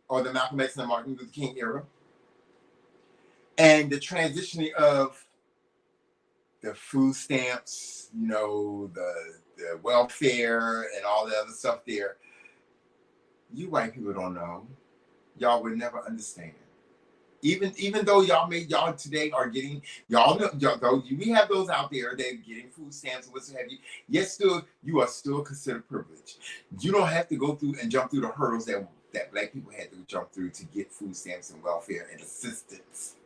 or the Malcolm X and the Martin Luther King era, and the transitioning of the food stamps, you know, the welfare and all the other stuff there. You white people don't know. Y'all would never understand. Even though y'all today are getting, y'all know, we have those out there that are getting food stamps and what have you. Yet still, you are still considered privileged. You don't have to go through and jump through the hurdles that black people had to jump through to get food stamps and welfare and assistance.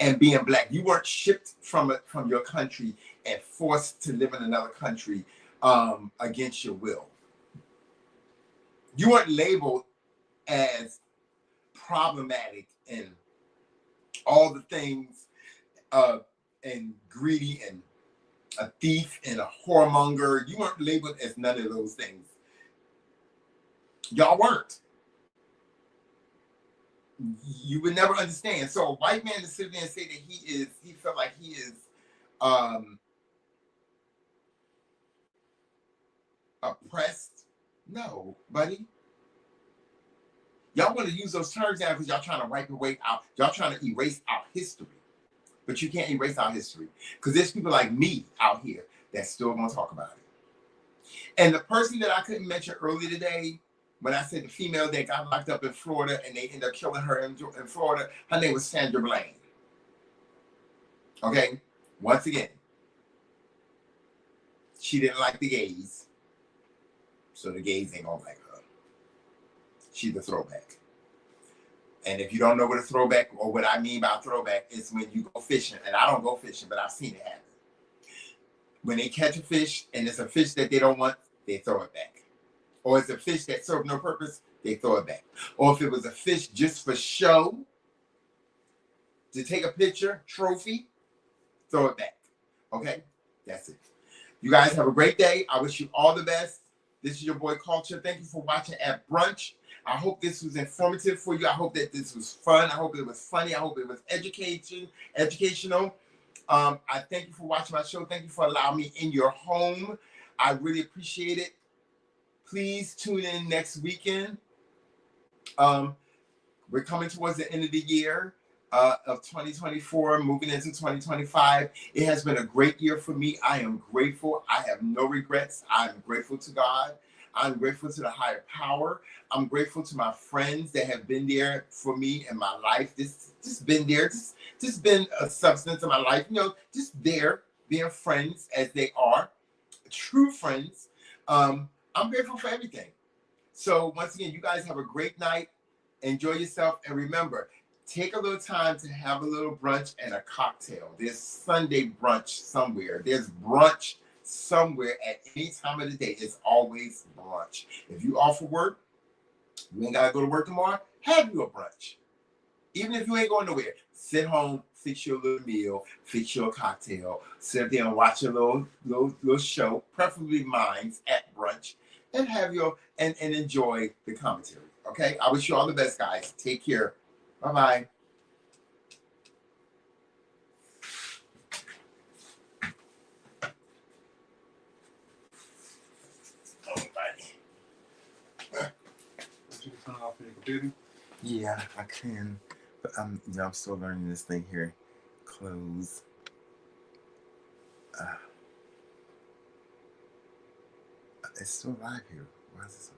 And being black, you weren't shipped from your country and forced to live in another country against your will. You weren't labeled as problematic and all the things and greedy and a thief and a whoremonger. You weren't labeled as none of those things. Y'all weren't. You would never understand. So a white man to sit there and say that he felt like he is oppressed. No, buddy. Y'all want to use those terms now because y'all trying to wipe away out. Y'all trying to erase our history. But you can't erase our history because there's people like me out here that's still going to talk about it. And the person that I couldn't mention earlier today, when I said the female that got locked up in Florida and they ended up killing her in Florida, her name was Sandra Bland. Okay? Once again, she didn't like the gays, so the gays ain't gonna like her. She's a throwback. And if you don't know what a throwback or what I mean by throwback, it's when you go fishing, and I don't go fishing, but I've seen it happen. When they catch a fish and it's a fish that they don't want, they throw it back. Or it's a fish that served no purpose, they throw it back. Or if it was a fish just for show, to take a picture, trophy, throw it back. Okay? That's it. You guys have a great day. I wish you all the best. This is your boy Culture. Thank you for watching At Brunch. I hope this was informative for you. I hope that this was fun. I hope it was funny. I hope it was educational. I thank you for watching my show. Thank you for allowing me in your home. I really appreciate it. Please tune in next weekend. We're coming towards the end of the year of 2024, moving into 2025. It has been a great year for me. I am grateful. I have no regrets. I'm grateful to God. I'm grateful to the higher power. I'm grateful to my friends that have been there for me in my life. Just been there, just been a substance of my life. You know, just there, being friends as they are, true friends. I'm grateful for everything. So once again, you guys have a great night. Enjoy yourself, and remember, take a little time to have a little brunch and a cocktail. There's Sunday brunch somewhere. There's brunch somewhere at any time of the day. It's always brunch. If you off for work, you ain't gotta go to work tomorrow, have you a brunch. Even if you ain't going nowhere, sit home, fix your little meal, fix your cocktail, sit there and watch a little show, preferably mine's at brunch, and have your and enjoy the commentary. Okay, I wish you all the best, guys. Take care. Bye-bye. You can turn it off your computer. Yeah, I can. But I'm still learning this thing here. Close. It's still live here. Why is it so